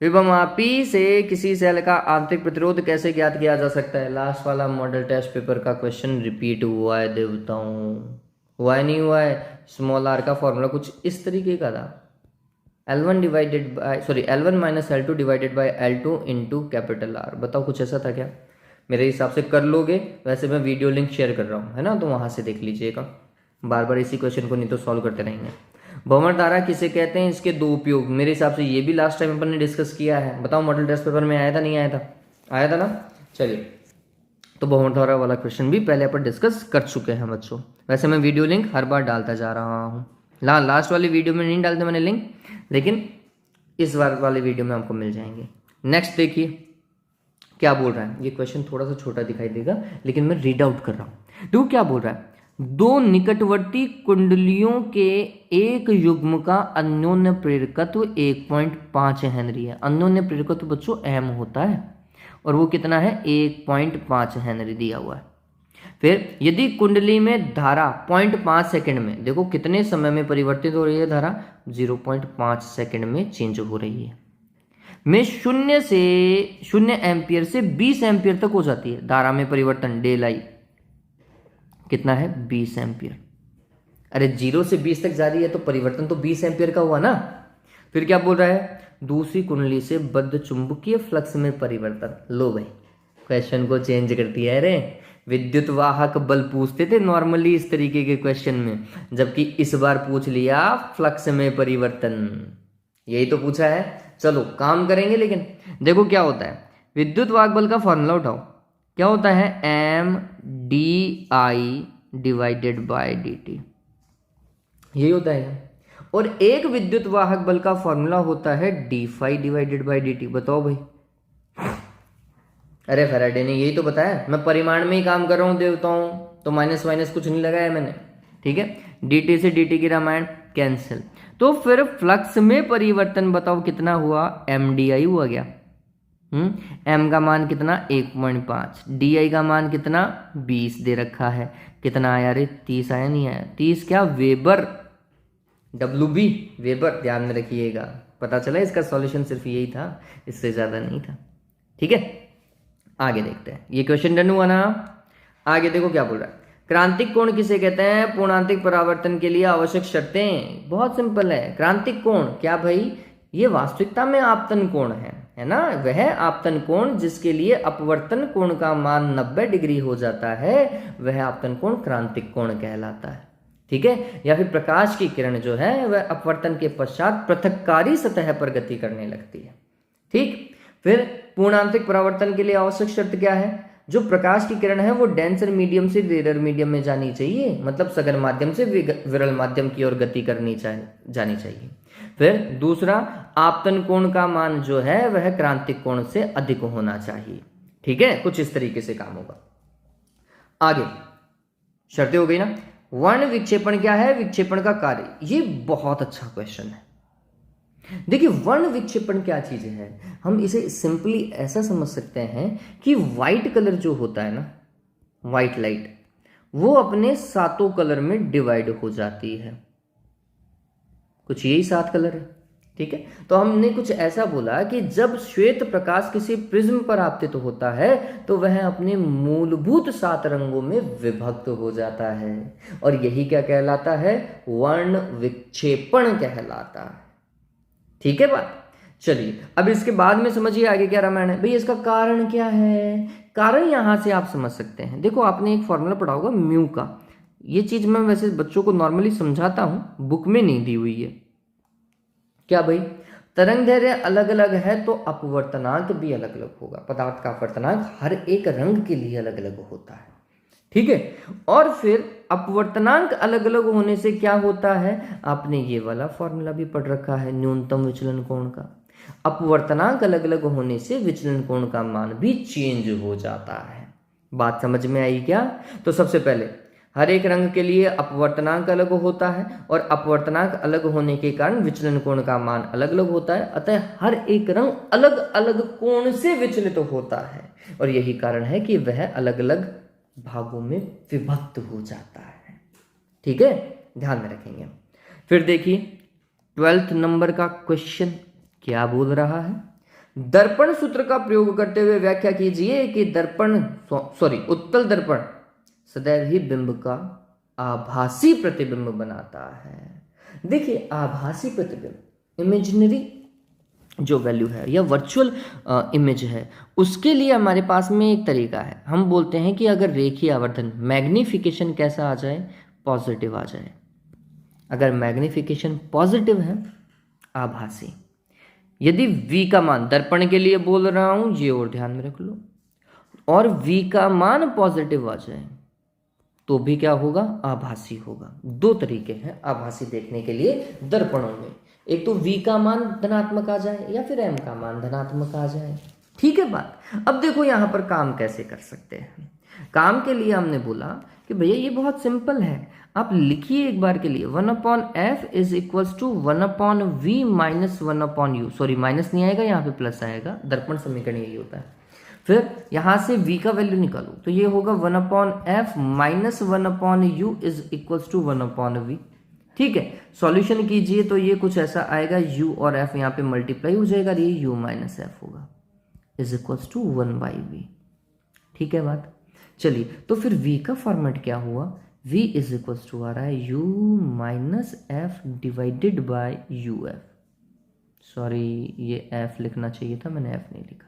विभवमापी से किसी सेल का आंतरिक प्रतिरोध कैसे ज्ञात किया जा सकता है? लास्ट वाला मॉडल टेस्ट पेपर का क्वेश्चन रिपीट हुआ है देवताओं, हुआ है नहीं हुआ है? स्मॉल r का फॉर्मूला कुछ इस तरीके का था, L1 minus L2 divided by L2 into capital R। बताओ कुछ ऐसा था क्या? मेरे हिसाब से कर लोगे, वैसे मैं वीडियो लिंक शेयर कर रहा हूँ, है ना, तो वहां से देख लीजिएगा। बार बार इसी क्वेश्चन को नहीं तो सॉल्व करते रहेंगे। भंवर धारा किसे कहते हैं? इसके दो उपयोग, मेरे हिसाब से ये भी लास्ट टाइम अपन ने डिस्कस किया है। बताओ मॉडल टेस्ट पेपर में आया था नहीं आया था? आया था ना। चलिए, तो भंवर धारा वाला क्वेश्चन भी पहले अपन डिस्कस कर चुके हैं बच्चों। वैसे मैं वीडियो लिंक हर बार डालता जा रहा हूँ। लास्ट वाली वीडियो में नहीं डालते मैंने लिंक, लेकिन इस बार वाले वीडियो में आपको मिल जाएंगे। नेक्स्ट देखिए क्या बोल रहा है। ये क्वेश्चन थोड़ा सा छोटा दिखाई देगा, लेकिन मैं रीड आउट कर रहा हूँ। देखो क्या बोल रहा है। दो निकटवर्ती कुंडलियों के एक युग्म का अन्योन्य प्रेरकत्व 1.5 हेनरी है। अन्योन्य प्रेरकत्व बच्चों एम होता है, और वो कितना है? 1.5 हेनरी दिया हुआ है। फिर यदि कुंडली में धारा 0.5 सेकंड में, देखो कितने समय में परिवर्तित हो रही है धारा? 0.5 सेकंड में चेंज हो रही है। में 0 एम्पियर से 20 एम्पियर तक हो जाती है धारा में परिवर्तन। डेल आई कितना है? 20 एम्पियर। अरे 0 से 20 तक जा रही है तो परिवर्तन तो 20 एम्पियर का हुआ ना। फिर क्या बोल रहा है? दूसरी कुंडली से बद्ध चुंबकीय फ्लक्स में परिवर्तन। लो भाई, क्वेश्चन को चेंज कर दिया है रे। विद्युत वाहक बल पूछते थे नॉर्मली इस तरीके के क्वेश्चन में, जबकि इस बार पूछ लिया फ्लक्स में परिवर्तन। यही तो पूछा है। चलो काम करेंगे, लेकिन देखो क्या होता है। विद्युत वाहक बल का फॉर्मूला उठाओ। क्या होता है? M D I divided by D T, यही होता है। और एक विद्युत वाहक बल का फॉर्मूला होता है D phi divided by D T. बताओ भाई। अरे फैराडे ने यही तो बताया। मैं परिमाण में ही काम कर रहा हूं देवताओं, तो माइनस माइनस कुछ नहीं लगाया मैंने। ठीक है, डी से डी टी की रामायण कैंसिल। तो फिर फ्लक्स में परिवर्तन बताओ कितना हुआ? एम डी आई हुआ गया। एम का मान कितना? 1.5। डी आई का मान कितना? 20 दे रखा है। कितना आया रे? 30 आया नहीं आया? 30 क्या? Weber, WB weber. ध्यान में रखिएगा। पता चला इसका सॉल्यूशन सिर्फ यही था, इससे ज्यादा नहीं था। ठीक है, आगे देखते हैं। ये क्वेश्चन डन हुआ ना। आगे देखो क्या बोल रहा है। क्रांतिक कोण किसे कहते हैं? पूर्णांतिक परावर्तन के लिए आवश्यक शर्तें। बहुत सिंपल है। क्रांतिक कोण क्या भाई? ये वास्तविकता में आपतन कोण है ना। वह आपतन कोण जिसके लिए अपवर्तन कोण का मान 90 डिग्री हो जाता है, वह आपतन कोण क्रांतिक कोण कहलाता है। ठीक है, या फिर प्रकाश की किरण जो है वह अपवर्तन के पश्चात पृथक्कारी सतह पर गति करने लगती है। ठीक, फिर पूर्णांतिक परावर्तन के लिए आवश्यक शर्त क्या है? जो प्रकाश की किरण है वो डेंसर मीडियम से रेयर मीडियम में जानी चाहिए, मतलब सघन माध्यम से विरल माध्यम की ओर गति करनी जानी चाहिए। फिर दूसरा, आपतन कोण का मान जो है वह क्रांतिक कोण से अधिक होना चाहिए। ठीक है, कुछ इस तरीके से काम होगा। आगे शर्तें हो गई ना। वर्ण विक्षेपण क्या है? विक्षेपण का कार्य। ये बहुत अच्छा क्वेश्चन है। देखिए, वर्ण विक्षेपण क्या चीज है? हम इसे सिंपली ऐसा समझ सकते हैं कि व्हाइट कलर जो होता है ना, व्हाइट लाइट, वो अपने 7 कलर में डिवाइड हो जाती है। कुछ यही 7 कलर है। ठीक है, तो हमने कुछ ऐसा बोला कि जब श्वेत प्रकाश किसी प्रिज्म पर आपतित होता है तो वह अपने मूलभूत 7 रंगों में विभक्त हो जाता है, और यही क्या कहलाता है? वर्ण विक्षेपण कहलाता है। ठीक है बात। चलिए, अब इसके बाद में समझिए आगे क्या रामायण है। भाई इसका कारण क्या है? कारण यहां से आप समझ सकते हैं। देखो, आपने एक फॉर्मूला पढ़ा होगा म्यू का। ये चीज मैं वैसे बच्चों को नॉर्मली समझाता हूं, बुक में नहीं दी हुई है। क्या भाई? तरंग दैर्घ्य अलग अलग है तो अपवर्तनांक भी अलग अलग होगा। पदार्थ का अपवर्तनांक हर एक रंग के लिए अलग अलग होता है। ठीक है, और फिर अपवर्तनांक अलग अलग होने से क्या होता है, आपने ये वाला फॉर्मूला भी पढ़ रखा है न्यूनतम विचलन कोण का। अपवर्तनांक अलग अलग होने से विचलन कोण का मान भी चेंज हो जाता है। बात समझ में आई क्या? तो सबसे पहले हर एक रंग के लिए अपवर्तनांक अलग होता है और अपवर्तनांक अलग होने के कारण विचलन कोण का मान अलग अलग होता है। अतः हर एक रंग अलग अलग कोण से विचलित होता है और यही कारण है कि वह अलग अलग भागों में विभक्त हो जाता है। ठीक है, ध्यान में रखेंगे। फिर देखिए 12th नंबर का क्वेश्चन क्या बोल रहा है। दर्पण सूत्र का प्रयोग करते हुए व्याख्या कीजिए कि उत्तल दर्पण सदैव ही बिंब का आभासी प्रतिबिंब बनाता है। देखिए आभासी प्रतिबिंब इमेजिनरी जो वैल्यू है या वर्चुअल इमेज है, उसके लिए हमारे पास में एक तरीका है। हम बोलते हैं कि अगर रेखीय आवर्धन मैग्निफिकेशन कैसा आ जाए, पॉजिटिव आ जाए। अगर मैग्निफिकेशन पॉजिटिव है, आभासी। यदि v का मान, दर्पण के लिए बोल रहा हूं, ये और ध्यान में रख लो, और v का मान पॉजिटिव आ जाए तो भी क्या होगा, आभासी होगा। दो तरीके हैं आभासी देखने के लिए दर्पणों में, एक तो v का मान धनात्मक आ जाए या फिर m का मान धनात्मक आ जाए। ठीक है बात। अब देखो यहां पर काम कैसे कर सकते हैं। काम के लिए हमने बोला कि भैया ये बहुत सिंपल है, आप लिखिए एक बार के लिए 1/f is equals to 1/v minus 1/u। Sorry minus नहीं आएगा, यहाँ पे प्लस आएगा, दर्पण समीकरण यही होता है। फिर यहां से v का वैल्यू निकालो तो ये होगा 1/f minus 1/u is equals to 1/v। ठीक है, सॉल्यूशन कीजिए तो ये कुछ ऐसा आएगा, u और f यहाँ पे मल्टीप्लाई हो जाएगा, ये u माइनस f होगा इज इक्वल्स टू 1/v। ठीक है बात। चलिए तो फिर v का फॉर्मेट क्या हुआ, v इज इक्वल्स टू आ रहा है u minus f divided by uf। Sorry ये f लिखना चाहिए था, मैंने f नहीं लिखा।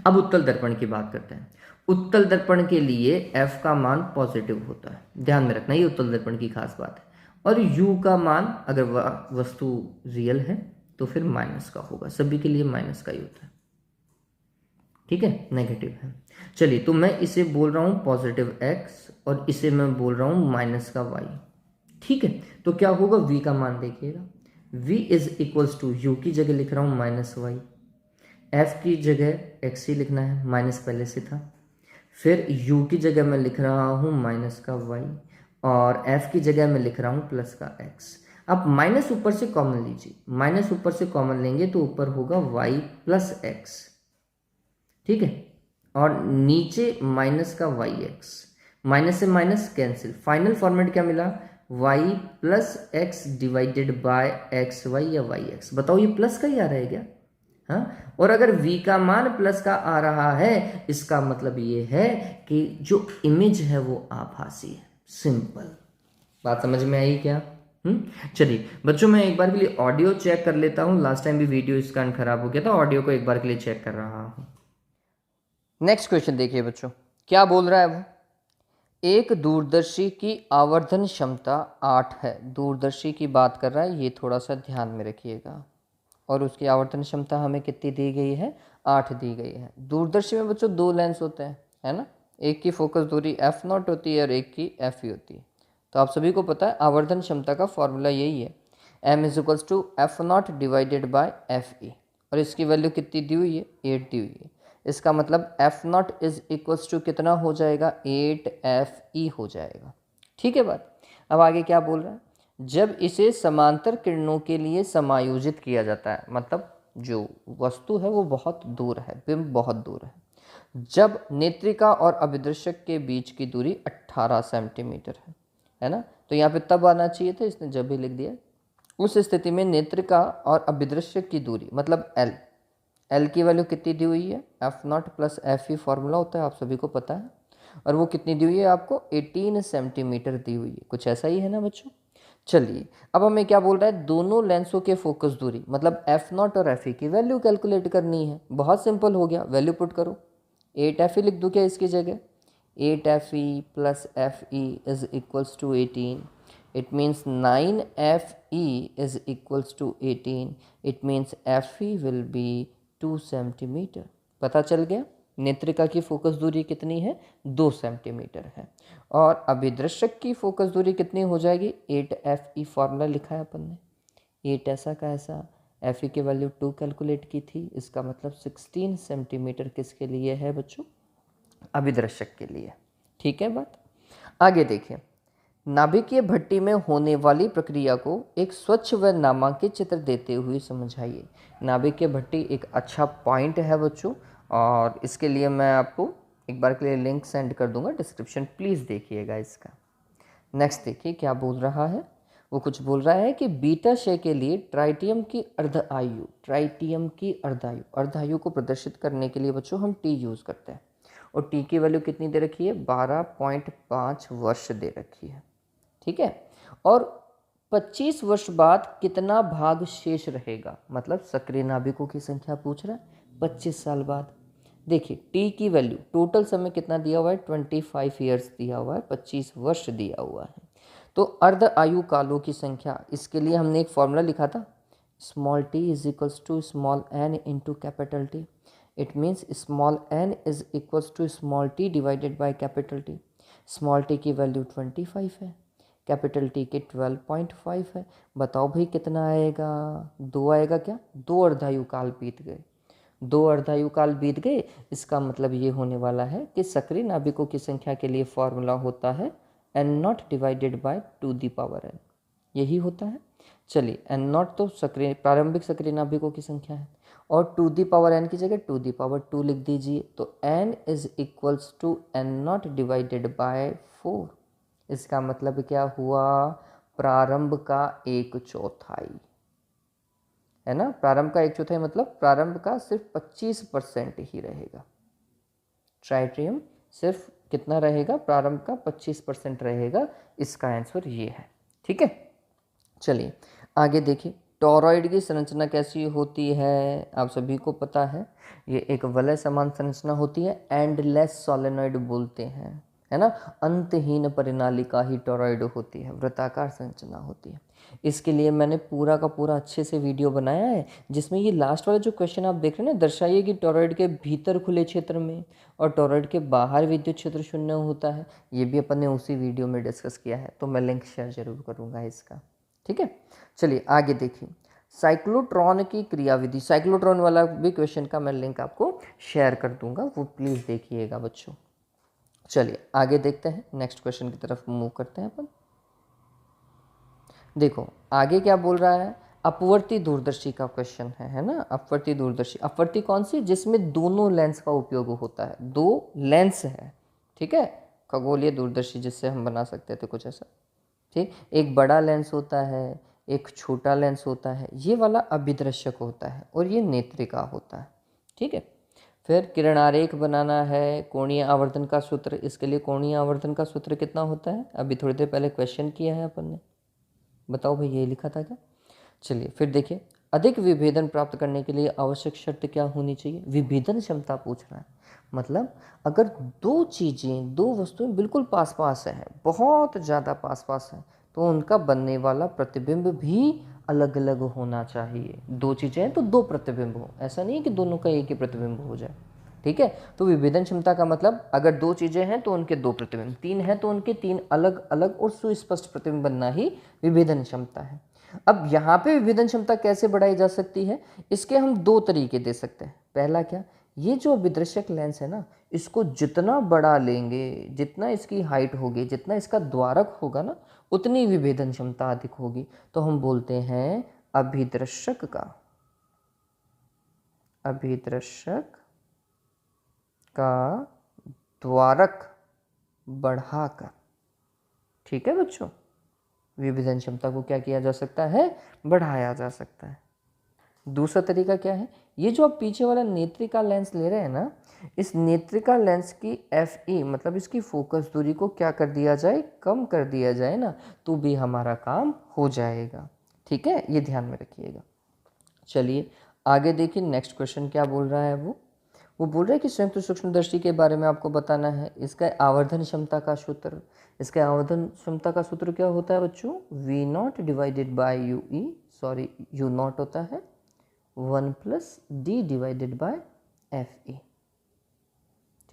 अब उत्तल दर्पण की बात करते हैं। उत्तल दर्पण के लिए f का मान पॉजिटिव होता है, ध्यान में रखना, ये उत्तल दर्पण की खास बात है। और u का मान अगर वस्तु रियल है तो फिर माइनस का होगा, सभी के लिए माइनस का ही होता है। ठीक है, नेगेटिव है। चलिए तो मैं इसे बोल रहा हूं पॉजिटिव x और इसे मैं बोल रहा हूं माइनस का y। ठीक है, तो क्या होगा, v का मान देखिएगा, v is equals to u की जगह लिख रहा हूं माइनस y, f की जगह x ही लिखना है, माइनस पहले से था। फिर u की जगह मैं लिख रहा हूं माइनस का y और f की जगह मैं लिख रहा हूं प्लस का x। अब माइनस ऊपर से कॉमन लीजिए, माइनस ऊपर से कॉमन लेंगे तो ऊपर होगा y प्लस x। ठीक है, और नीचे माइनस का yx, माइनस से माइनस कैंसिल, फाइनल फॉर्मेट क्या मिला, y plus X divided by X Y या yx। बताओ ये प्लस का ही आ रहा है क्या? हाँ, और अगर v का मान प्लस का आ रहा है इसका मतलब ये है कि जो इमेज है वो आभासी है। सिंपल बात समझ में आई क्या? चलिए बच्चों मैं एक बार के लिए ऑडियो चेक कर लेता हूँ, लास्ट टाइम भी वीडियो इस कारण खराब हो गया था, ऑडियो को एक बार के लिए चेक कर रहा हूँ। नेक्स्ट क्वेश्चन देखिए बच्चों, क्या बोल रहा है वो, एक दूरदर्शी की आवर्धन क्षमता 8 है। दूरदर्शी की बात कर रहा है, ये थोड़ा सा ध्यान में रखिएगा। और उसकी आवर्धन क्षमता हमें कितनी दी गई है, 8 दी गई है। दूरदर्शी में बच्चों 2 लेंस होते हैं, है ना, एक की फोकस दूरी f0 होती है और एक की fe होती है। तो आप सभी को पता है आवर्धन क्षमता का फॉर्मूला यही है, m is equals to f0 divided by fe। और इसकी वैल्यू कितनी दी हुई है, 8 दी हुई है। इसका मतलब f0 इज इक्वल्स टू कितना हो जाएगा, 8fe हो जाएगा। ठीक है बात। अब आगे क्या बोल रहा है, जब इसे समांतर किरणों के लिए समायोजित किया जाता है, मतलब जो वस्तु है वो बहुत दूर है, बिंब बहुत दूर है, जब नेत्रिका और अभिदर्शक के बीच की दूरी 18 सेंटीमीटर है ना, तो यहाँ पे तब आना चाहिए था, इसने जब भी लिख दिया। उस स्थिति में नेत्रिका और अभिदर्शक की दूरी मतलब L की वैल्यू कितनी दी हुई है, f0 प्लस fe फॉर्मूला होता है, आप सभी को पता है। और वो कितनी दी हुई है आपको, 18 सेंटीमीटर दी हुई है, कुछ ऐसा ही है ना बच्चों। चलिए अब हमें क्या बोल रहा है, दोनों लेंसों के फोकस दूरी मतलब f0 और fe की वैल्यू कैलकुलेट करनी है। बहुत सिंपल हो गया, वैल्यू पुट करो, 8fe लिख दूँ क्या इसकी जगह, 8fe plus fe is equals to 18। It means 9fe is equals to 18। It means fe will be 2 centimetre. पता चल गया। नेत्रिका की फोकस दूरी कितनी है? 2 सेंटीमीटर है। और अभिदर्शक की फोकस दूरी कितनी हो जाएगी? 8FE फॉर्मूला लिखा है अपन ने। 8 ऐसा का ऐसा, FE की वैल्यू 2 कैलकुलेट की थी, इसका मतलब 16 सेंटीमीटर किसके लिए है बच्चों? अभिदर्शक के लिए। ठीक है बात। आगे देखिए, नाभिकीय भट्टी में होने वाली प्रक्रिया को एक स्वच्छ व नामांकित चित्र देते हुए समझाइए। नाभिकीय भट्टी एक अच्छा पॉइंट है बच्चों, और इसके लिए मैं आपको एक बार के लिए लिंक सेंड कर दूंगा डिस्क्रिप्शन, प्लीज़ देखिएगा इसका। नेक्स्ट देखिए क्या बोल रहा है। वो कुछ बोल रहा है कि बीटाशय के लिए ट्राइटियम की अर्धायु, ट्राइटियम की अर्धायु को प्रदर्शित करने के लिए बच्चों हम टी यूज़ करते हैं, और टी की वैल्यू कितनी दे रखी है? 12.5 वर्ष दे रखी है। ठीक है, और 25 वर्ष बाद कितना भाग शेष रहेगा? मतलब सक्रिय नाभिकों की संख्या पूछ रहा है 25 साल बाद। देखिए टी की वैल्यू, टोटल समय कितना दिया हुआ है? 25 ईयर्स दिया हुआ है, 25 वर्ष दिया हुआ है। तो अर्ध आयु कालों की संख्या, इसके लिए हमने एक फॉर्मूला लिखा था, small T is equals to small N into capital T. It means small N is equals to small T divided by capital T. Small T की वैल्यू 25 है, कैपिटल टी के 12.5 है। बताओ भाई कितना आएगा? 2 आएगा क्या? 2 अर्धायु काल बीत गए, 2 अर्धायु काल बीत गए। इसका मतलब ये होने वाला है कि सक्रिय नाभिकों की संख्या के लिए फॉर्मूला होता है N not divided by 2 the power N, यही होता है। चलिए एन नॉट तो सक्रिय, प्रारंभिक सक्रिय नाभिकों की संख्या है, और 2 दी पावर एन की जगह 2 दी पावर 2 लिख दीजिए, तो N is equals to N not divided by 4। इसका मतलब क्या हुआ? प्रारंभ का 1/4, है ना। प्रारंभ का 1/4 मतलब प्रारंभ का सिर्फ 25% ही रहेगा। ट्राइटियम सिर्फ कितना रहेगा? प्रारंभ का 25% रहेगा। इसका आंसर ये है। ठीक है, चलिए आगे देखिए, टोरॉइड की संरचना कैसी होती है? आप सभी को पता है, ये एक वलय समान संरचना होती है, एंडलेस सोलेनॉइड बोलते हैं, है ना। अंतहीन परिनालिका ही टोरॉइड होती है, वृत्ताकार संरचना होती है। इसके लिए मैंने पूरा का पूरा अच्छे से वीडियो बनाया है, जिसमें ये लास्ट वाला जो क्वेश्चन आप देख रहे हैं ना, दर्शाइए कि टोरॉइड के भीतर खुले क्षेत्र में और टोरॉइड के बाहर विद्युत क्षेत्र शून्य होता है। ये भी अपन ने उसी वीडियो में डिस्कस किया है, तो मैं लिंक शेयर जरूर करूँगा इसका। ठीक है, चलिए आगे देखिए, साइक्लोट्रॉन की क्रियाविधि, साइक्लोट्रॉन वाला भी क्वेश्चन का मैं लिंक आपको शेयर कर दूंगा, वो प्लीज़ देखिएगा बच्चों। चलिए आगे देखते हैं, नेक्स्ट क्वेश्चन की तरफ मूव करते हैं अपन। देखो आगे क्या बोल रहा है, अपवर्ती दूरदर्शी का क्वेश्चन है ना। अपवर्ती दूरदर्शी, अपवर्ती कौन सी? जिसमें दोनों लेंस का उपयोग होता है, 2 लेंस है। ठीक है, खगोलीय दूरदर्शी जिससे हम बना सकते थे कुछ ऐसा। ठीक, एक बड़ा लेंस होता है, एक छोटा लेंस होता है, ये वाला अभिदर्शक होता है, और ये नेत्रिका होता है। ठीक है, फिर किरणारेख बनाना है, कोणीय आवर्धन का सूत्र, इसके लिए कोणीय आवर्धन का सूत्र कितना होता है? अभी थोड़ी देर पहले क्वेश्चन किया है अपन ने, बताओ भाई ये लिखा था क्या? चलिए फिर देखिए, अधिक विभेदन प्राप्त करने के लिए आवश्यक शर्त क्या होनी चाहिए? विभेदन क्षमता पूछ रहा है। मतलब अगर 2 चीज़ें, 2 वस्तुएं बिल्कुल पास पास हैं, बहुत ज़्यादा पास पास हैं, तो उनका बनने वाला प्रतिबिंब भी अलग अलग होना चाहिए। 2 चीज़ें हैं तो 2 प्रतिबिंब हो, ऐसा नहीं है कि दोनों का एक ही प्रतिबिंब हो जाए। ठीक है, तो विभेदन क्षमता का मतलब अगर 2 चीज़ें हैं तो उनके 2 प्रतिबिंब, 3 हैं तो उनके 3 अलग अलग और सुस्पष्ट प्रतिबिंब बनना ही विभेदन क्षमता है। अब यहाँ पे विभेदन क्षमता कैसे बढ़ाई जा सकती है? इसके हम 2 तरीके दे सकते हैं। पहला क्या, ये जो अभिदर्शक लेंस है ना, इसको जितना बड़ा लेंगे, जितना इसकी हाइट होगी, जितना इसका द्वारक होगा ना, उतनी विभेदन क्षमता अधिक होगी। तो हम बोलते हैं अभिदर्शक का द्वारक बढ़ाकर। ठीक है बच्चों, विभेदन क्षमता को क्या किया जा सकता है? बढ़ाया जा सकता है। दूसरा तरीका क्या है, ये जो आप पीछे वाला नेत्रिका लेंस ले रहे हैं ना, इस नेत्रिका लेंस की FE मतलब इसकी फोकस दूरी को क्या कर दिया जाए? कम कर दिया जाए ना, तो भी हमारा काम हो जाएगा। ठीक है, ये ध्यान में रखिएगा। चलिए आगे देखिए, नेक्स्ट क्वेश्चन क्या बोल रहा है। वो बोल रहा है कि संयुक्त सूक्ष्मदर्शी के बारे में आपको बताना है। इसका आवर्धन क्षमता का सूत्र, इसका आवर्धन क्षमता का सूत्र क्या होता है बच्चों? V0 divided by UE, sorry U0 होता है 1 + D डिवाइडेड बाय FE।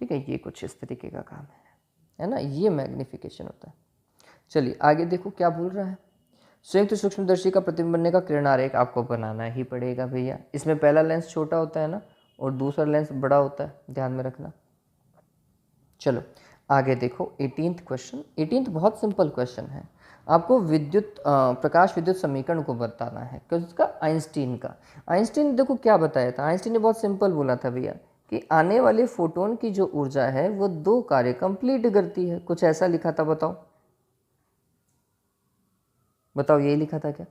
ठीक है, ये कुछ इस तरीके का काम है ना, ये मैग्नीफिकेशन होता है। चलिए आगे देखो क्या बोल रहा है। संयुक्त सूक्ष्मदर्शी का प्रतिबिंब बनने का किरण आरेख आपको बनाना ही पड़ेगा भैया। इसमें पहला लेंस छोटा होता है ना और दूसरा लेंस बड़ा होता है, ध्यान में रखना। चलो आगे देखो 18th क्वेश्चन। 18th बहुत सिंपल क्वेश्चन है। आपको प्रकाश विद्युत समीकरण को बताना है, किसका? आइंस्टीन का। आइंस्टीन देखो क्या बताया था, आइंस्टीन ने बहुत सिंपल बोला था भैया कि आने वाले फोटोन की जो ऊर्जा है वो 2 कार्य कंप्लीट करती है। कुछ ऐसा लिखा था, बताओ यही लिखा था क्या?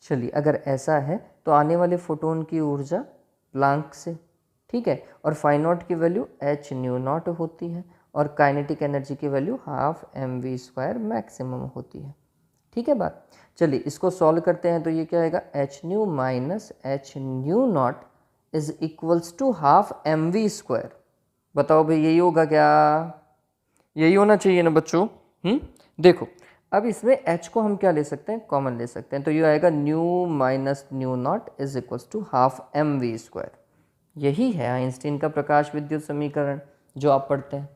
चलिए अगर ऐसा है तो आने वाले फोटोन की ऊर्जा प्लांक से, ठीक है, और फाई नॉट की वैल्यू h न्यू नॉट होती है और काइनेटिक एनर्जी की वैल्यू हाफ mv² मैक्सिमम होती है। ठीक है बात। चलिए इसको सॉल्व करते हैं तो ये क्या आएगा, h nu minus h nu not is equals to half mv²। बताओ भाई यही होगा क्या? यही होना चाहिए ना बच्चों। देखो अब इसमें h को हम क्या ले सकते हैं, कॉमन ले सकते हैं, तो ये आएगा nu minus nu not is equals to half mv²। यही है आइंस्टीन का प्रकाश विद्युत समीकरण जो आप पढ़ते हैं।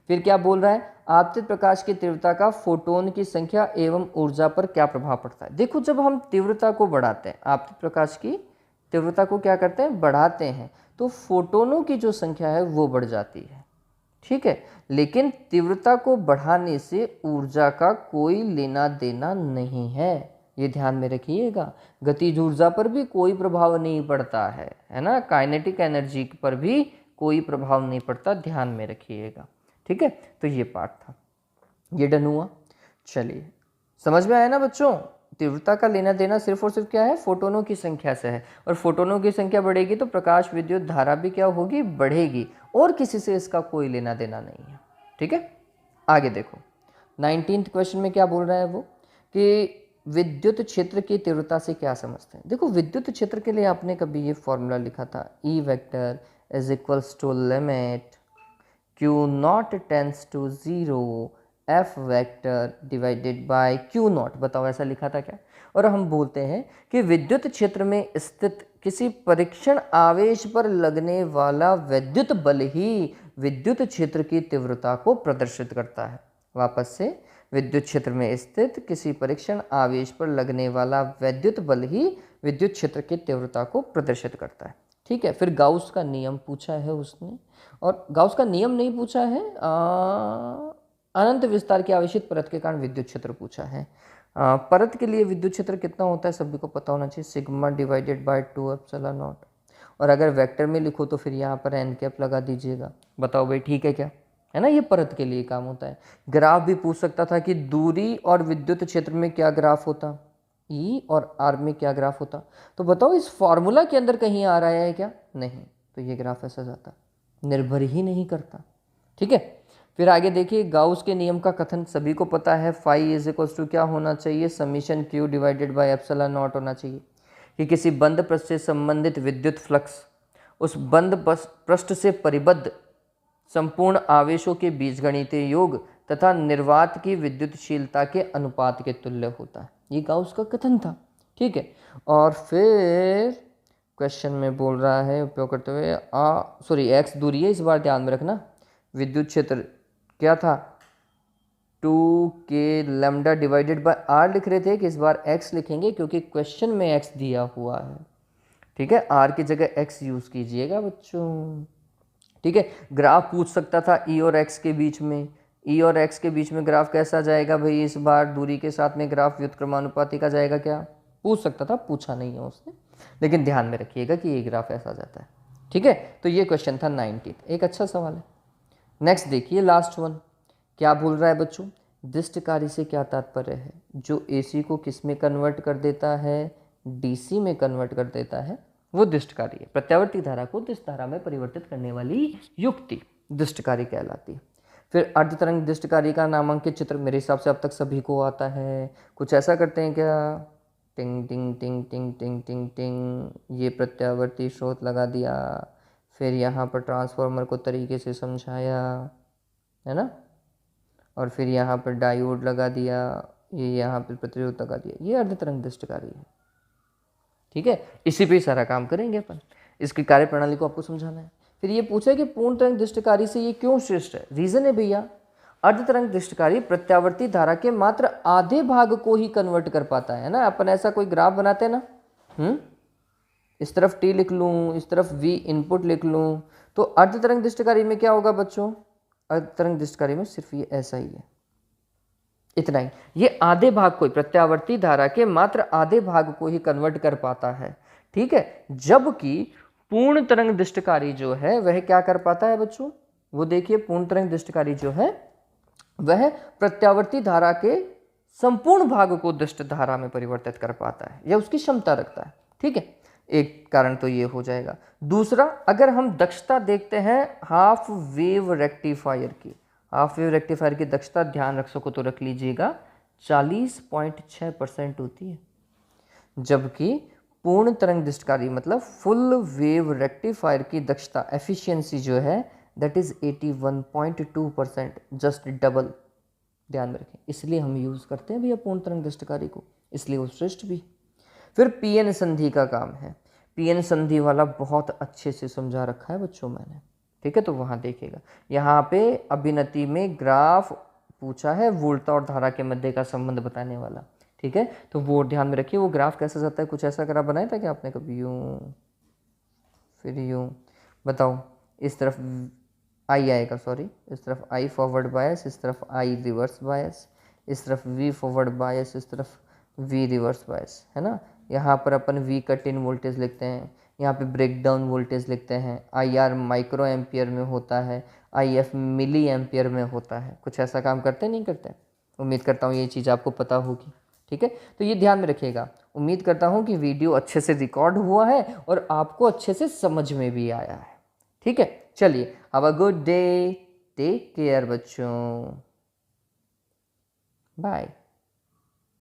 फिर क्या बोल रहा है, आपतित प्रकाश की तीव्रता का फोटोन की संख्या एवं ऊर्जा पर क्या प्रभाव पड़ता है। देखो जब हम तीव्रता को बढ़ाते हैं, आपतित प्रकाश की तीव्रता को क्या करते हैं, बढ़ाते हैं, तो फोटोनों की जो संख्या है वो बढ़ जाती है। ठीक है, लेकिन तीव्रता को बढ़ाने से ऊर्जा का कोई लेना देना नहीं है, ये ध्यान में रखिएगा। गतिज ऊर्जा पर भी कोई प्रभाव नहीं पड़ता है ना, काइनेटिक एनर्जी पर भी कोई प्रभाव नहीं पड़ता, ध्यान में रखिएगा। ठीक है, तो ये पार्ट था, ये डन हुआ। चलिए समझ में आया ना बच्चों, तीव्रता का लेना देना सिर्फ और सिर्फ क्या है, फोटोनों की संख्या से है, और फोटोनों की संख्या बढ़ेगी तो प्रकाश विद्युत धारा भी क्या होगी, बढ़ेगी, और किसी से इसका कोई लेना देना नहीं है। ठीक है, आगे देखो 19th क्वेश्चन में क्या बोल रहा है वो, कि विद्युत क्षेत्र की तीव्रता से क्या समझते हैं। देखो विद्युत क्षेत्र के लिए आपने कभी ये फॉर्मूला लिखा था, E vector is equals to limit Q not tends to 0 F vector divided by Q not. बताओ ऐसा लिखा था क्या? और हम बोलते हैं कि विद्युत क्षेत्र में स्थित किसी परीक्षण आवेश पर लगने वाला विद्युत बल ही विद्युत क्षेत्र की तीव्रता को प्रदर्शित करता है। वापस से, विद्युत क्षेत्र में स्थित किसी परीक्षण आवेश पर लगने वाला विद्युत बल ही विद्युत क्षेत्र की तीव्रता को प्रदर्शित करता है। ठीक है, फिर गाउस का नियम पूछा है उसने, और गाउस का नियम नहीं पूछा है, अनंत विस्तार की आवेशित परत के कारण विद्युत क्षेत्र पूछा है। परत के लिए विद्युत क्षेत्र कितना होता है सभी को पता होना चाहिए, sigma divided by 2 epsilon not. और अगर वेक्टर में लिखो तो फिर यहाँ पर एन कैप लगा दीजिएगा। बताओ भाई ठीक है क्या, है ना, ये परत के लिए काम होता है। ग्राफ भी पूछ सकता था कि दूरी और विद्युत क्षेत्र में क्या ग्राफ होता, ई और आर में क्या ग्राफ होता, तो बताओ इस फॉर्मूला के अंदर कहीं आ रहा है क्या, नहीं, तो ये ग्राफ ऐसा जाता, निर्भर ही नहीं करता। ठीक है, फिर आगे देखिए गाउस के नियम का कथन सभी को पता है, फाई इज इक्वल्स टू क्या होना चाहिए, summation Q divided by epsilon not होना चाहिए, कि किसी बंद पृष्ठ से संबंधित विद्युत फ्लक्स उस बंद पृष्ठ से परिबद्ध संपूर्ण आवेशों के बीजगणितीय योग तथा निर्वात की विद्युतशीलता के अनुपात के तुल्य होता है। ये गाउस का कथन था। ठीक है, और फिर क्वेश्चन में बोल रहा है उपयोग करते हुए एक्स दूरी है, इस बार ध्यान में रखना, विद्युत क्षेत्र क्या था 2k lambda divided by are लिख रहे थे, कि इस बार x लिखेंगे क्योंकि क्वेश्चन में x दिया हुआ है। ठीक है, r की जगह x यूज कीजिएगा बच्चों। ठीक है, ग्राफ पूछ सकता था e और x के बीच में, e और x के बीच में ग्राफ कैसा जाएगा भाई, इस बार दूरी के साथ में ग्राफ व्युत्क्रमानुपाती का जाएगा क्या, पूछ सकता था, पूछा नहीं है उसने, लेकिन ध्यान में रखिएगा कि ये ग्राफ ऐसा जाता है। ठीक है, तो ये क्वेश्चन था 19, एक अच्छा सवाल है। नेक्स्ट देखिए लास्ट वन, क्या बोल रहा है बच्चों, दिष्टकारी से क्या तात्पर्य है, जो एसी को किस में कन्वर्ट कर देता है, डीसी में कन्वर्ट कर देता है, वो दिष्टकारी है। प्रत्यावर्ती धारा को दिष्ट धारा में परिवर्तित करने वाली युक्ति दिष्टकारी कहलाती है। फिर अर्धतरंग दिष्टकारी का नामांकित चित्र मेरे हिसाब से अब तक सभी को आता है। कुछ ऐसा करते हैं क्या, टिंग टिंग टिंग टिंग टिंग टिंग टिंग, ये प्रत्यावर्ती स्रोत लगा दिया, फिर यहाँ पर ट्रांसफार्मर को तरीके से समझाया, है ना, और फिर यहाँ पर डायोड लगा दिया, ये यहाँ पर प्रतिरोध लगा दिया, ये अर्धतरंग दिष्टकारी है। ठीक है, इसी पे सारा काम करेंगे अपन, इसकी कार्यप्रणाली को आपको समझाना है। फिर ये पूछा कि पूर्ण तरंग दृष्टिकारी से ये क्यों श्रेष्ठ है। रीजन है भैया, अर्ध तरंग दृष्टिकारी प्रत्यावर्ती धारा के मात्र आधे भाग को ही कन्वर्ट कर पाता है ना। अपन ऐसा कोई ग्राफ बनाते हैं ना, इस तरफ टी लिख लूँ, इस तरफ वी इनपुट लिख लूँ, तो अर्ध तरंग दृष्टिकारी में क्या होगा बच्चों, अर्ध तरंग दृष्टिकारी में सिर्फ ये ऐसा ही है, इतना ही। ये आधे भाग को, प्रत्यावर्ती धारा के मात्र आधे भाग को ही कन्वर्ट कर पाता है, ठीक है। जबकि पूर्ण तरंग दृष्टिकारी जो है वह क्या कर पाता है बच्चों, वो देखिए पूर्ण तरंग दृष्टिकारी जो है वह प्रत्यावर्ती धारा के संपूर्ण भाग को दृष्ट धारा में परिवर्तित कर पाता है, यह उसकी क्षमता रखता है, ठीक है। एक कारण तो ये हो जाएगा। दूसरा, अगर हम दक्षता देखते हैं हाफ वेव रेक्टिफायर की, हाफ वेव रेक्टिफायर की दक्षता ध्यान रख सको तो रख लीजिएगा 40.6% होती है, जबकि पूर्ण तरंग दृष्टिकारी मतलब फुल वेव रेक्टिफायर की दक्षता एफिशिएंसी जो है दैट इज 81.2%, जस्ट डबल। ध्यान में रखें, इसलिए हम यूज करते हैं भैया पूर्ण तरंग दृष्टिकारी को, इसलिए वो श्रेष्ठ भी। फिर पीएन संधि का काम है, पीएन संधि वाला बहुत अच्छे से समझा रखा है बच्चों मैंने, ठीक है, तो वहाँ देखेगा। यहाँ पे अभिनति में ग्राफ पूछा है वोल्टा और धारा के मध्य का संबंध बताने वाला, ठीक है, तो वो ध्यान में रखिए। वो ग्राफ कैसा जाता है, कुछ ऐसा ग्राफ बनाया था क्या आपने कभी, यूं फिर यूं, बताओ, इस तरफ आई आएगा, सॉरी, इस तरफ आई फॉरवर्ड बायस, इस तरफ आई रिवर्स बायस, इस तरफ वी फॉरवर्ड बायस, इस तरफ वी रिवर्स बायस, है ना। यहाँ पर अपन वी कट इन वोल्टेज लिखते हैं, यहाँ पे ब्रेक डाउन वोल्टेज लिखते हैं, आई आर माइक्रो एम्पियर में होता है, आई एफ मिली एम्पियर में होता है। कुछ ऐसा काम करते नहीं करते, उम्मीद करता हूँ ये चीज़ आपको पता होगी, ठीक है। तो ये ध्यान में रखिएगा। उम्मीद करता हूँ कि वीडियो अच्छे से रिकॉर्ड हुआ है और आपको अच्छे से समझ में भी आया है, ठीक है। चलिए, have a good day, take care बच्चों, बाय।